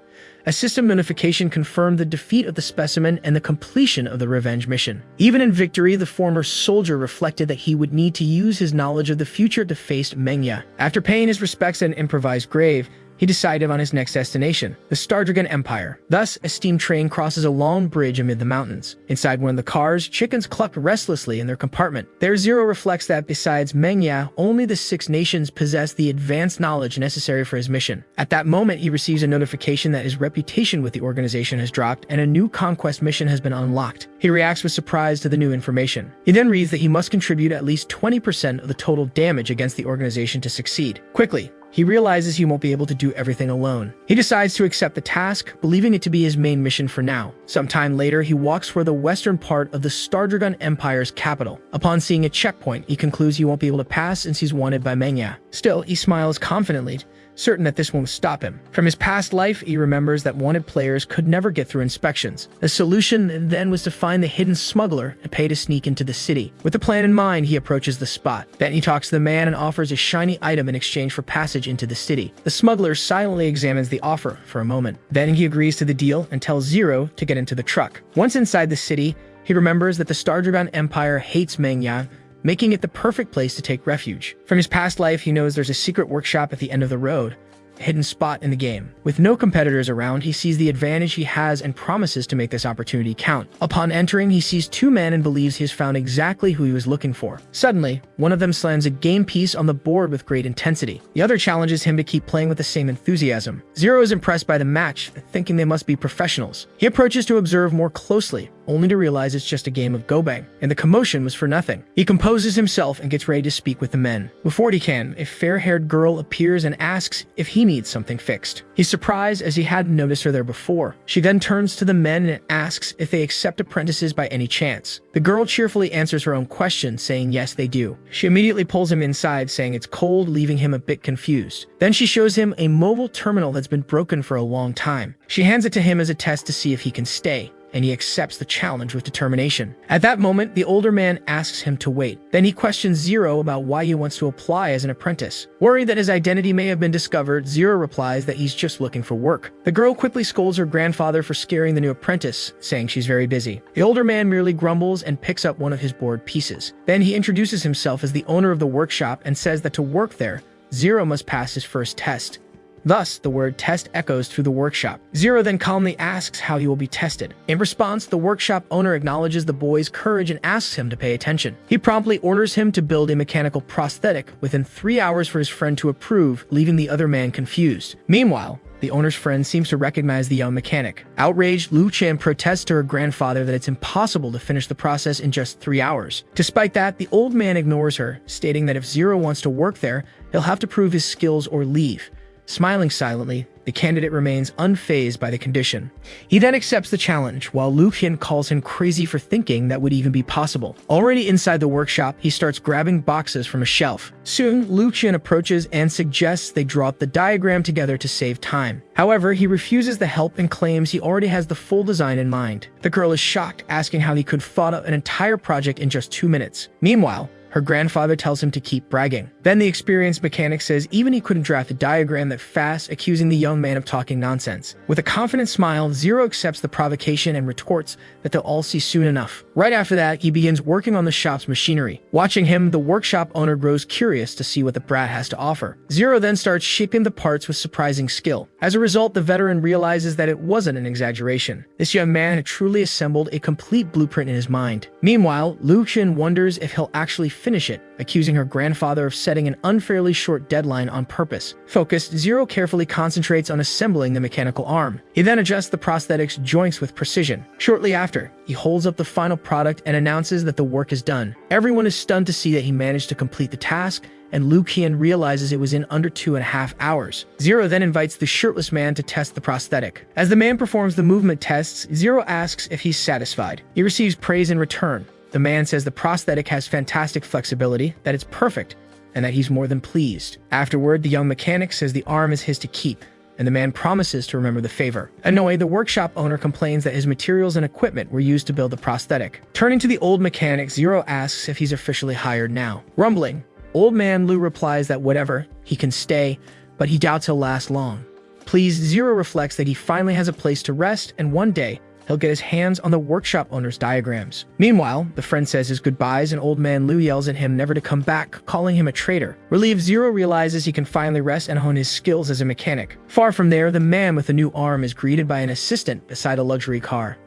A system notification confirmed the defeat of the specimen and the completion of the revenge mission. Even in victory, the former soldier reflected that he would need to use his knowledge of the future to face Manga. After paying his respects at an improvised grave, he decided on his next destination, the Stardragon Empire. Thus, a steam train crosses a long bridge amid the mountains. Inside one of the cars, chickens clucked restlessly in their compartment. There, Zero reflects that besides Manga, only the 6 nations possess the advanced knowledge necessary for his mission. At that moment, he receives a notification that his reputation with the organization has dropped and a new conquest mission has been unlocked. He reacts with surprise to the new information. He then reads that he must contribute at least 20% of the total damage against the organization to succeed. Quickly, he realizes he won't be able to do everything alone. He decides to accept the task, believing it to be his main mission for now. Sometime later, he walks toward the western part of the Stardragon Empire's capital. Upon seeing a checkpoint, he concludes he won't be able to pass since he's wanted by Manga. Still, he smiles confidently, certain that this won't stop him. From his past life, he remembers that wanted players could never get through inspections. The solution then was to find the hidden smuggler and pay to sneak into the city. With the plan in mind, he approaches the spot. Then he talks to the man and offers a shiny item in exchange for passage into the city. The smuggler silently examines the offer for a moment. Then he agrees to the deal and tells Zero to get into the truck. Once inside the city, he remembers that the Stardragon Empire hates Manga, making it the perfect place to take refuge. From his past life, he knows there's a secret workshop at the end of the road, a hidden spot in the game. With no competitors around, he sees the advantage he has and promises to make this opportunity count. Upon entering, he sees 2 men and believes he has found exactly who he was looking for. Suddenly, one of them slams a game piece on the board with great intensity. The other challenges him to keep playing with the same enthusiasm. Zero is impressed by the match, thinking they must be professionals. He approaches to observe more closely, only to realize it's just a game of go-bang, and the commotion was for nothing. He composes himself and gets ready to speak with the men. Before he can, a fair-haired girl appears and asks if he needs something fixed. He's surprised as he hadn't noticed her there before. She then turns to the men and asks if they accept apprentices by any chance. The girl cheerfully answers her own question, saying yes, they do. She immediately pulls him inside, saying it's cold, leaving him a bit confused. Then she shows him a mobile terminal that's been broken for a long time. She hands it to him as a test to see if he can stay, and he accepts the challenge with determination. At that moment, the older man asks him to wait. Then he questions Zero about why he wants to apply as an apprentice. Worried that his identity may have been discovered, Zero replies that he's just looking for work. The girl quickly scolds her grandfather for scaring the new apprentice, saying she's very busy. The older man merely grumbles and picks up one of his board pieces. Then he introduces himself as the owner of the workshop and says that to work there, Zero must pass his first test. Thus, the word test echoes through the workshop. Zero then calmly asks how he will be tested. In response, the workshop owner acknowledges the boy's courage and asks him to pay attention. He promptly orders him to build a mechanical prosthetic within 3 hours for his friend to approve, leaving the other man confused. Meanwhile, the owner's friend seems to recognize the young mechanic. Outraged, Lu Chen protests to her grandfather that it's impossible to finish the process in just 3 hours. Despite that, the old man ignores her, stating that if Zero wants to work there, he'll have to prove his skills or leave. Smiling silently, the candidate remains unfazed by the condition. He then accepts the challenge, while Lu Qian calls him crazy for thinking that would even be possible. Already inside the workshop, he starts grabbing boxes from a shelf. Soon, Lu Qian approaches and suggests they draw up the diagram together to save time. However, he refuses the help and claims he already has the full design in mind. The girl is shocked, asking how he could thought up an entire project in just 2 minutes. Meanwhile, her grandfather tells him to keep bragging. Then the experienced mechanic says even he couldn't draft a diagram that fast, accusing the young man of talking nonsense. With a confident smile, Zero accepts the provocation and retorts that they'll all see soon enough. Right after that, he begins working on the shop's machinery. Watching him, the workshop owner grows curious to see what the brat has to offer. Zero then starts shaping the parts with surprising skill. As a result, the veteran realizes that it wasn't an exaggeration. This young man had truly assembled a complete blueprint in his mind. Meanwhile, Lu Qian wonders if he'll actually finish it, accusing her grandfather of setting an unfairly short deadline on purpose. Focused, Zero carefully concentrates on assembling the mechanical arm. He then adjusts the prosthetic's joints with precision. Shortly after, he holds up the final product and announces that the work is done. Everyone is stunned to see that he managed to complete the task, and Lu Qian realizes it was in under 2.5 hours. Zero then invites the shirtless man to test the prosthetic. As the man performs the movement tests, Zero asks if he's satisfied. He receives praise in return. The man says the prosthetic has fantastic flexibility, that it's perfect, and that he's more than pleased. Afterward, the young mechanic says the arm is his to keep, and the man promises to remember the favor. Annoyed, the workshop owner complains that his materials and equipment were used to build the prosthetic. Turning to the old mechanic, Zero asks if he's officially hired now. Rumbling, Old Man Lu replies that whatever, he can stay, but he doubts he'll last long. Pleased, Zero reflects that he finally has a place to rest, and one day, he'll get his hands on the workshop owner's diagrams. Meanwhile, the friend says his goodbyes and Old Man Lu yells at him never to come back, calling him a traitor. Relieved, Zero realizes he can finally rest and hone his skills as a mechanic. Far from there, the man with the new arm is greeted by an assistant beside a luxury car.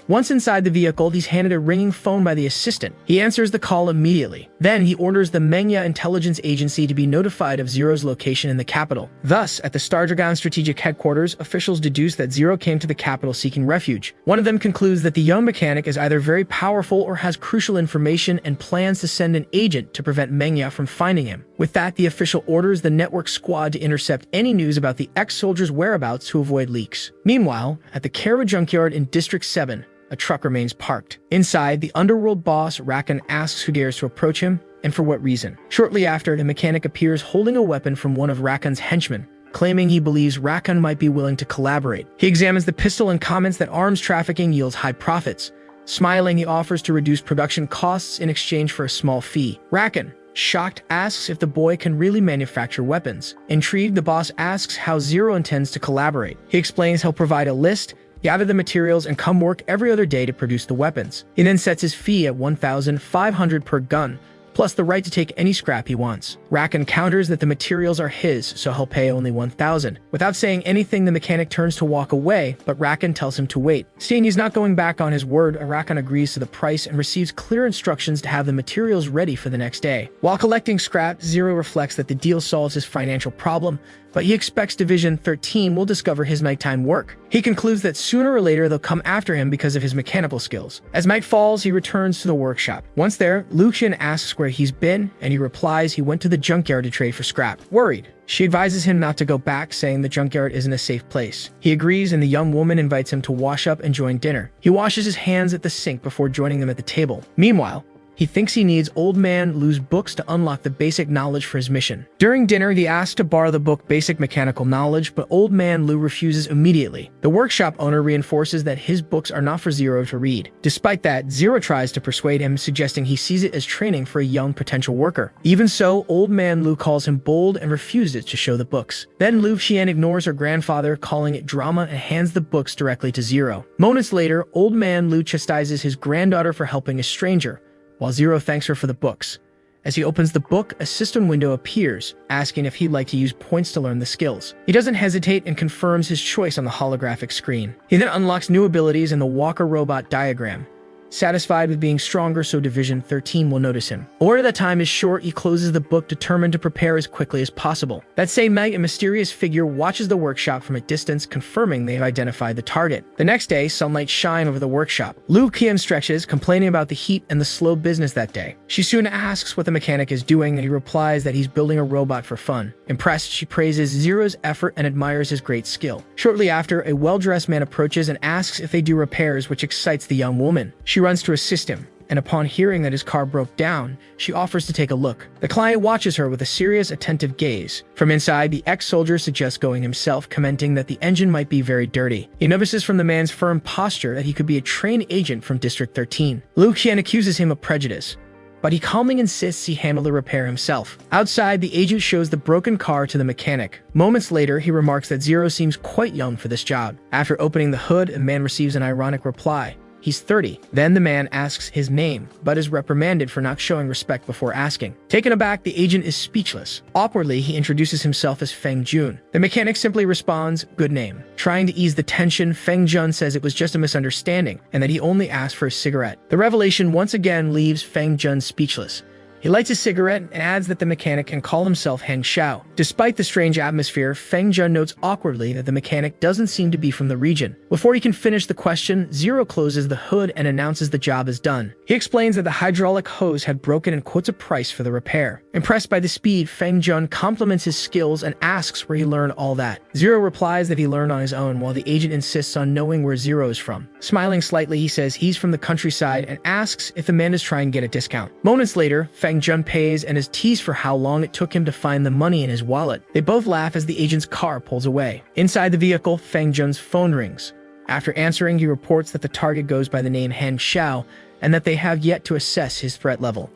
Once inside the vehicle, he's handed a ringing phone by the assistant. He answers the call immediately. Then he orders the Manga intelligence agency to be notified of Zero's location in the capital. Thus, at the Star Dragon strategic headquarters, officials deduce that Zero came to the capital seeking refuge. One of them concludes that the young mechanic is either very powerful or has crucial information and plans to send an agent to prevent Manga from finding him. With that, the official orders the network squad to intercept any news about the ex-soldier's whereabouts to avoid leaks. Meanwhile, at the Kara junkyard in District 7, a truck remains parked. Inside, the underworld boss, Rakan, asks who dares to approach him, and for what reason. Shortly after, the mechanic appears holding a weapon from one of Rakan's henchmen, claiming he believes Rakan might be willing to collaborate. He examines the pistol and comments that arms trafficking yields high profits. Smiling, he offers to reduce production costs in exchange for a small fee. Rakan, shocked, asks if the boy can really manufacture weapons. Intrigued, the boss asks how Zero intends to collaborate. He explains he'll provide a list, gather the materials, and come work every other day to produce the weapons. He then sets his fee at 1,500 per gun, plus the right to take any scrap he wants. Rakan counters that the materials are his, so he'll pay only 1,000. Without saying anything, the mechanic turns to walk away, but Rakan tells him to wait. Seeing he's not going back on his word, Rakan agrees to the price and receives clear instructions to have the materials ready for the next day. While collecting scrap, Zero reflects that the deal solves his financial problem, but he expects Division 13 will discover his nighttime work. He concludes that sooner or later they'll come after him because of his mechanical skills. As night falls, he returns to the workshop. Once there, Lu Qian asks where he's been, and he replies he went to the junkyard to trade for scrap. Worried, she advises him not to go back, saying the junkyard isn't a safe place. He agrees, and the young woman invites him to wash up and join dinner. He washes his hands at the sink before joining them at the table. Meanwhile, he thinks he needs Old Man Lu's books to unlock the basic knowledge for his mission. During dinner, he asks to borrow the book Basic Mechanical Knowledge, but Old Man Lu refuses immediately. The workshop owner reinforces that his books are not for Zero to read. Despite that, Zero tries to persuade him, suggesting he sees it as training for a young potential worker. Even so, Old Man Lu calls him bold and refuses to show the books. Then Lu Qian ignores her grandfather, calling it drama, and hands the books directly to Zero. Moments later, Old Man Lu chastises his granddaughter for helping a stranger, while Zero thanks her for the books. As he opens the book, a system window appears, asking if he'd like to use points to learn the skills. He doesn't hesitate and confirms his choice on the holographic screen. He then unlocks new abilities in the Walker Robot diagram. satisfied with being stronger so Division 13 will notice him. Or that time is short, he closes the book determined to prepare as quickly as possible. That same night, a mysterious figure watches the workshop from a distance, confirming they have identified the target. The next day, sunlight shines over the workshop. Liu Qian stretches, complaining about the heat and the slow business that day. She soon asks what the mechanic is doing, and he replies that he's building a robot for fun. Impressed, she praises Zero's effort and admires his great skill. Shortly after, a well-dressed man approaches and asks if they do repairs, which excites the young woman. She runs to assist him, and upon hearing that his car broke down, she offers to take a look. The client watches her with a serious, attentive gaze. From inside, the ex-soldier suggests going himself, commenting that the engine might be very dirty. He notices from the man's firm posture that he could be a trained agent from District 13. Liu Qian accuses him of prejudice, but he calmly insists he handle the repair himself. Outside, the agent shows the broken car to the mechanic. Moments later, he remarks that Zero seems quite young for this job. After opening the hood, a man receives an ironic reply. He's 30. Then the man asks his name, but is reprimanded for not showing respect before asking. Taken aback, the agent is speechless. Awkwardly, he introduces himself as Feng Jun. The mechanic simply responds, "Good name." Trying to ease the tension, Feng Jun says it was just a misunderstanding and that he only asked for a cigarette. The revelation once again leaves Feng Jun speechless. He lights a cigarette and adds that the mechanic can call himself Heng Xiao. Despite the strange atmosphere, Feng Jun notes awkwardly that the mechanic doesn't seem to be from the region. Before he can finish the question, Zero closes the hood and announces the job is done. He explains that the hydraulic hose had broken and quotes a price for the repair. Impressed by the speed, Feng Jun compliments his skills and asks where he learned all that. Zero replies that he learned on his own, while the agent insists on knowing where Zero is from. Smiling slightly, he says he's from the countryside and asks if the man is trying to get a discount. Moments later, Feng Jun pays and is teased for how long it took him to find the money in his wallet. They both laugh as the agent's car pulls away. Inside the vehicle, Feng Jun's phone rings. After answering, he reports that the target goes by the name Heng Xiao and that they have yet to assess his threat level.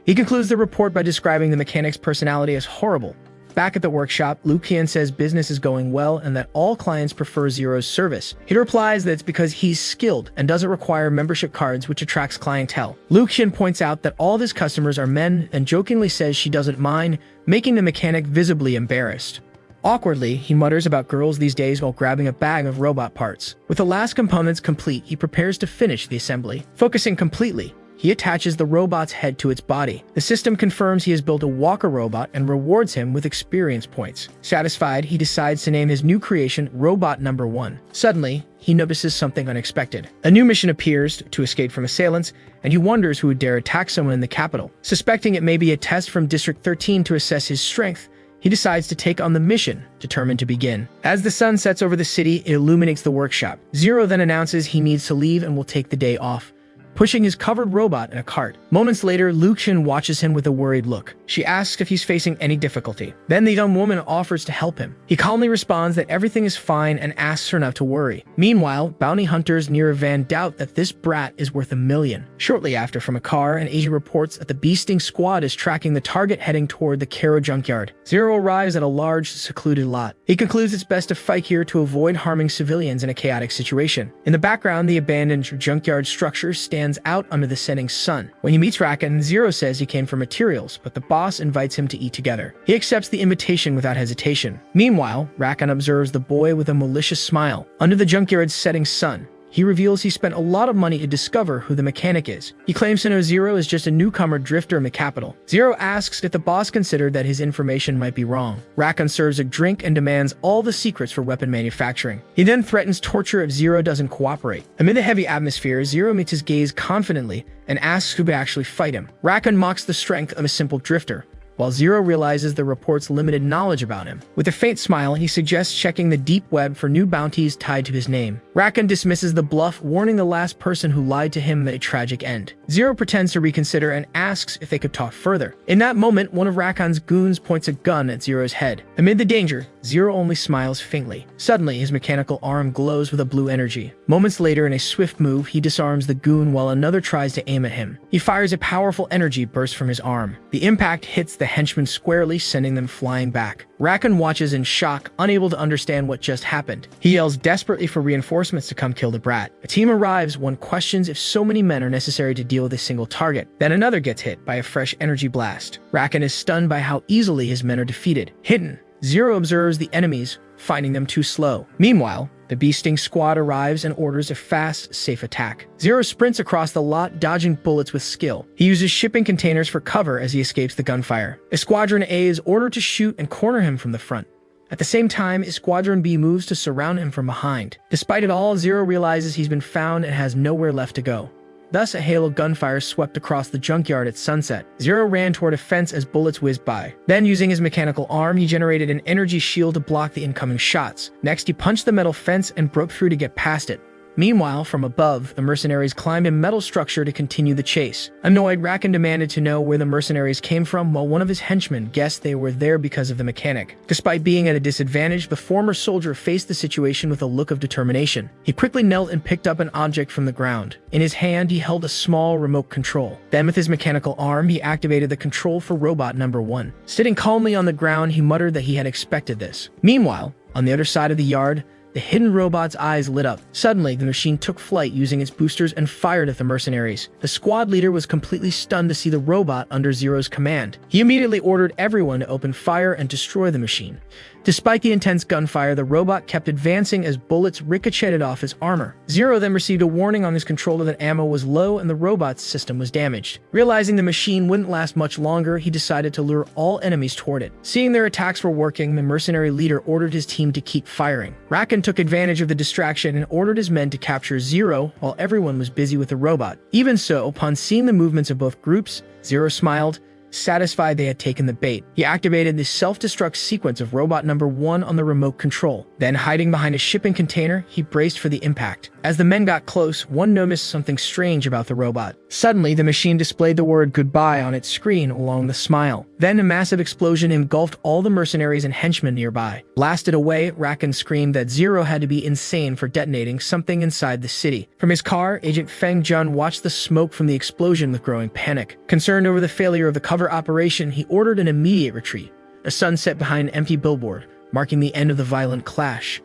He concludes the report by describing the mechanic's personality as horrible. Back at the workshop, Liu Qian says business is going well and that all clients prefer Zero's service. He replies that it's because he's skilled and doesn't require membership cards, which attracts clientele. Liu Qian points out that all of his customers are men and jokingly says she doesn't mind, making the mechanic visibly embarrassed. Awkwardly, he mutters about girls these days while grabbing a bag of robot parts. With the last components complete, he prepares to finish the assembly. Focusing completely, he attaches the robot's head to its body. The system confirms he has built a walker robot and rewards him with experience points. Satisfied, he decides to name his new creation Robot Number 1. Suddenly, he notices something unexpected. A new mission appears to escape from assailants, and he wonders who would dare attack someone in the capital. Suspecting it may be a test from District 13 to assess his strength, he decides to take on the mission, determined to begin. As the sun sets over the city, it illuminates the workshop. Zero then announces he needs to leave and will take the day off, pushing his covered robot in a cart. Moments later, Liu Qian watches him with a worried look. She asks if he's facing any difficulty. Then the young woman offers to help him. He calmly responds that everything is fine and asks her not to worry. Meanwhile, bounty hunters near a van doubt that this brat is worth $1 million. Shortly after, from a car, an agent reports that the Beasting squad is tracking the target heading toward the Caro junkyard. Zero arrives at a large, secluded lot. He concludes it's best to fight here to avoid harming civilians in a chaotic situation. In the background, the abandoned junkyard structure stands out under the setting sun. When he meets Rakan, Zero says he came for materials, but the boss invites him to eat together. He accepts the invitation without hesitation. Meanwhile, Rakan observes the boy with a malicious smile. Under the junkyard's setting sun, he reveals he spent a lot of money to discover who the mechanic is. He claims to know Zero is just a newcomer drifter in the capital. Zero asks if the boss considered that his information might be wrong. Rakan serves a drink and demands all the secrets for weapon manufacturing. He then threatens torture if Zero doesn't cooperate. Amid the heavy atmosphere, Zero meets his gaze confidently and asks who would actually fight him. Rakan mocks the strength of a simple drifter, while Zero realizes the report's limited knowledge about him. With a faint smile, he suggests checking the deep web for new bounties tied to his name. Rakan dismisses the bluff, warning the last person who lied to him a tragic end. Zero pretends to reconsider and asks if they could talk further. In that moment, one of Rakan's goons points a gun at Zero's head. Amid the danger, Zero only smiles faintly. Suddenly, his mechanical arm glows with a blue energy. Moments later, in a swift move, he disarms the goon while another tries to aim at him. He fires a powerful energy burst from his arm. The impact hits the henchmen squarely, sending them flying back. Rakan watches in shock, unable to understand what just happened. He yells desperately for reinforcements to come kill the brat. A team arrives. One questions if so many men are necessary to deal with a single target. Then another gets hit by a fresh energy blast. Rakan is stunned by how easily his men are defeated. Hidden, Zero observes the enemies finding them too slow. Meanwhile, the bee-sting squad arrives and orders a fast, safe attack. Zero sprints across the lot, dodging bullets with skill. He uses shipping containers for cover as he escapes the gunfire. Squadron A is ordered to shoot and corner him from the front. At the same time, Squadron B moves to surround him from behind. Despite it all, Zero realizes he's been found and has nowhere left to go. Thus, a hail of gunfire swept across the junkyard at sunset. Zero ran toward a fence as bullets whizzed by. Then, using his mechanical arm, he generated an energy shield to block the incoming shots. Next, he punched the metal fence and broke through to get past it. Meanwhile, from above, the mercenaries climbed a metal structure to continue the chase. Annoyed, Rakan demanded to know where the mercenaries came from, while one of his henchmen guessed they were there because of the mechanic. Despite being at a disadvantage, the former soldier faced the situation with a look of determination. He quickly knelt and picked up an object from the ground. In his hand, he held a small remote control. Then, with his mechanical arm, he activated the control for robot number 1. Sitting calmly on the ground, he muttered that he had expected this. Meanwhile, on the other side of the yard, the hidden robot's eyes lit up. Suddenly, the machine took flight using its boosters and fired at the mercenaries. The squad leader was completely stunned to see the robot under Zero's command. He immediately ordered everyone to open fire and destroy the machine. Despite the intense gunfire, the robot kept advancing as bullets ricocheted off his armor. Zero then received a warning on his controller that ammo was low and the robot's system was damaged. Realizing the machine wouldn't last much longer, he decided to lure all enemies toward it. Seeing their attacks were working, the mercenary leader ordered his team to keep firing. Rakan took advantage of the distraction and ordered his men to capture Zero while everyone was busy with the robot. Even so, upon seeing the movements of both groups, Zero smiled, satisfied they had taken the bait. He activated the self-destruct sequence of robot number 1 on the remote control. Then, hiding behind a shipping container, he braced for the impact. As the men got close, one noticed something strange about the robot. Suddenly, the machine displayed the word goodbye on its screen along the smile. Then a massive explosion engulfed all the mercenaries and henchmen nearby. Blasted away, Rakan screamed that Zero had to be insane for detonating something inside the city. From his car, Agent Feng Jun watched the smoke from the explosion with growing panic. Concerned over the failure of the cover operation, he ordered an immediate retreat. The sun set behind an empty billboard, marking the end of the violent clash.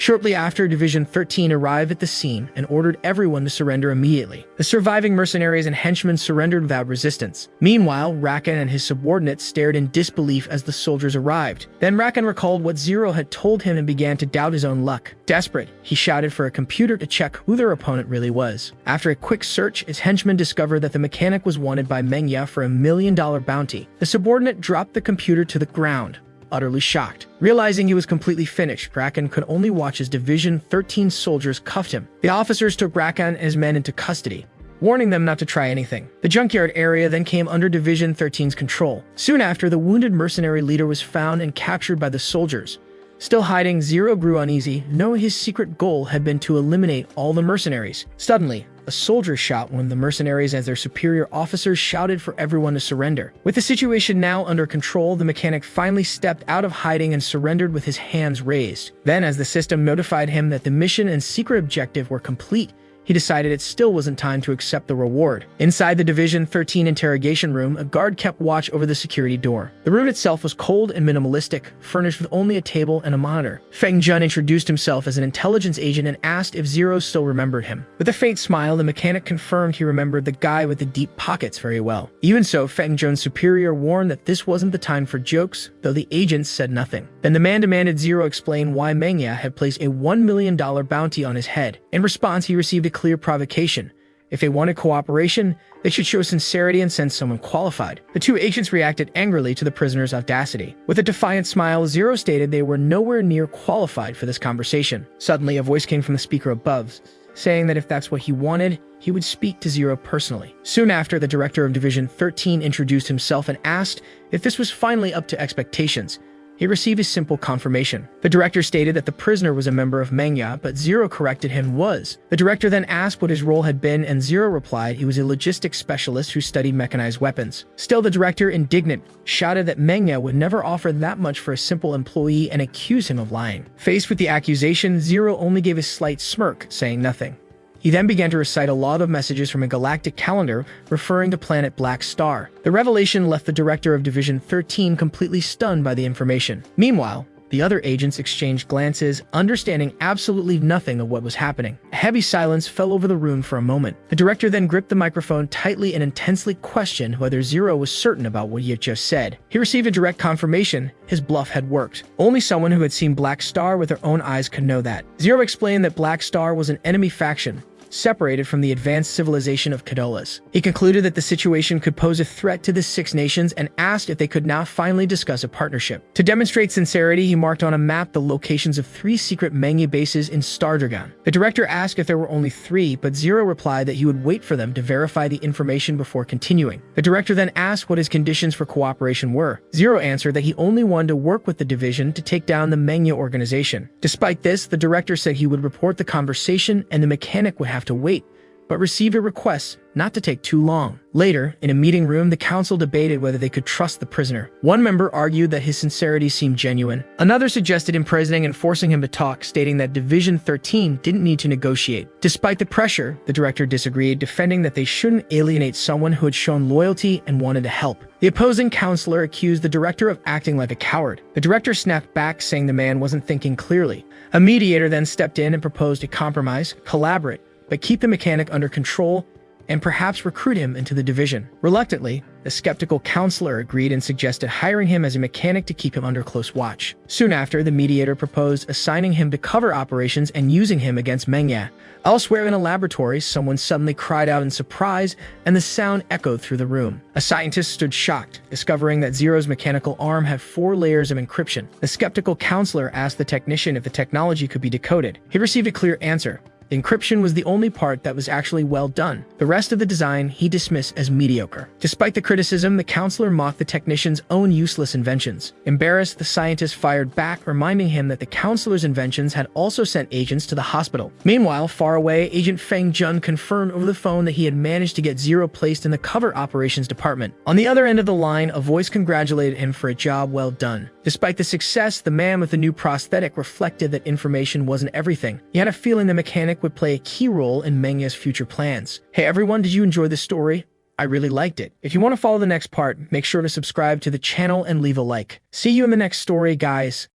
Shortly after, Division 13 arrived at the scene and ordered everyone to surrender immediately. The surviving mercenaries and henchmen surrendered without resistance. Meanwhile, Rakan and his subordinates stared in disbelief as the soldiers arrived. Then Rakan recalled what Zero had told him and began to doubt his own luck. Desperate, he shouted for a computer to check who their opponent really was. After a quick search, his henchmen discovered that the mechanic was wanted by Manga for $1 million bounty. The subordinate dropped the computer to the ground, utterly shocked. Realizing he was completely finished, Rakan could only watch as Division 13 soldiers cuffed him. The officers took Rakan and his men into custody, warning them not to try anything. The junkyard area then came under Division 13's control. Soon after, the wounded mercenary leader was found and captured by the soldiers. Still hiding, Zero grew uneasy, knowing his secret goal had been to eliminate all the mercenaries. Suddenly, a soldier shot one of the mercenaries as their superior officers shouted for everyone to surrender. With the situation now under control, the mechanic finally stepped out of hiding and surrendered with his hands raised. Then, as the system notified him that the mission and secret objective were complete, he decided it still wasn't time to accept the reward. Inside the Division 13 interrogation room, a guard kept watch over the security door. The room itself was cold and minimalistic, furnished with only a table and a monitor. Feng Jun introduced himself as an intelligence agent and asked if Zero still remembered him. With a faint smile, the mechanic confirmed he remembered the guy with the deep pockets very well. Even so, Feng Jun's superior warned that this wasn't the time for jokes, though the agents said nothing. Then the man demanded Zero explain why Manga had placed a $1 million bounty on his head. In response, he received a clear provocation. If they wanted cooperation, they should show sincerity and send someone qualified. The two agents reacted angrily to the prisoner's audacity. With a defiant smile, Zero stated they were nowhere near qualified for this conversation. Suddenly, a voice came from the speaker above, saying that if that's what he wanted, he would speak to Zero personally. Soon after, the director of Division 13 introduced himself and asked if this was finally up to expectations. He received a simple confirmation. The director stated that the prisoner was a member of Manga, but Zero corrected him was. The director then asked what his role had been, and Zero replied he was a logistics specialist who studied mechanized weapons. Still, the director, indignant, shouted that Manga would never offer that much for a simple employee and accused him of lying. Faced with the accusation, Zero only gave a slight smirk, saying nothing. He then began to recite a lot of messages from a galactic calendar referring to planet Black Star. The revelation left the director of Division 13 completely stunned by the information. Meanwhile, The other agents exchanged glances, understanding absolutely nothing of what was happening. A heavy silence fell over the room for a moment. The director then gripped the microphone tightly and intensely questioned whether Zero was certain about what he had just said. He received a direct confirmation his bluff had worked. Only someone who had seen Black Star with their own eyes could know that. Zero explained that Black Star was an enemy faction, separated from the advanced civilization of Cadolas. He concluded that the situation could pose a threat to the Six Nations and asked if they could now finally discuss a partnership. To demonstrate sincerity, he marked on a map the locations of 3 secret Manga bases in Stardragon. The director asked if there were only 3, but Zero replied that he would wait for them to verify the information before continuing. The director then asked what his conditions for cooperation were. Zero answered that he only wanted to work with the division to take down the Manga organization. Despite this, the director said he would report the conversation and the mechanic would have to wait, but received a request not to take too long. Later, in a meeting room, the council debated whether they could trust the prisoner. One member argued that his sincerity seemed genuine. Another suggested imprisoning and forcing him to talk, stating that Division 13 didn't need to negotiate. Despite the pressure, the director disagreed, defending that they shouldn't alienate someone who had shown loyalty and wanted to help. The opposing counselor accused the director of acting like a coward. The director snapped back, saying the man wasn't thinking clearly. A mediator then stepped in and proposed a compromise: collaborate, but keep the mechanic under control and perhaps recruit him into the division. Reluctantly, the skeptical counselor agreed and suggested hiring him as a mechanic to keep him under close watch. Soon after, the mediator proposed assigning him to cover operations and using him against Manga. Elsewhere in a laboratory, someone suddenly cried out in surprise, and the sound echoed through the room. A scientist stood shocked, discovering that Zero's mechanical arm had 4 layers of encryption. The skeptical counselor asked the technician if the technology could be decoded. He received a clear answer. The encryption was the only part that was actually well done. The rest of the design he dismissed as mediocre. Despite the criticism, the counselor mocked the technician's own useless inventions. Embarrassed, the scientist fired back, reminding him that the counselor's inventions had also sent agents to the hospital. Meanwhile, far away, Agent Feng Jun confirmed over the phone that he had managed to get Zero placed in the cover operations department. On the other end of the line, a voice congratulated him for a job well done. Despite the success, the man with the new prosthetic reflected that information wasn't everything. He had a feeling the mechanic would play a key role in Manga's future plans. Hey everyone, did you enjoy this story? I really liked it. If you want to follow the next part, make sure to subscribe to the channel and leave a like. See you in the next story, guys.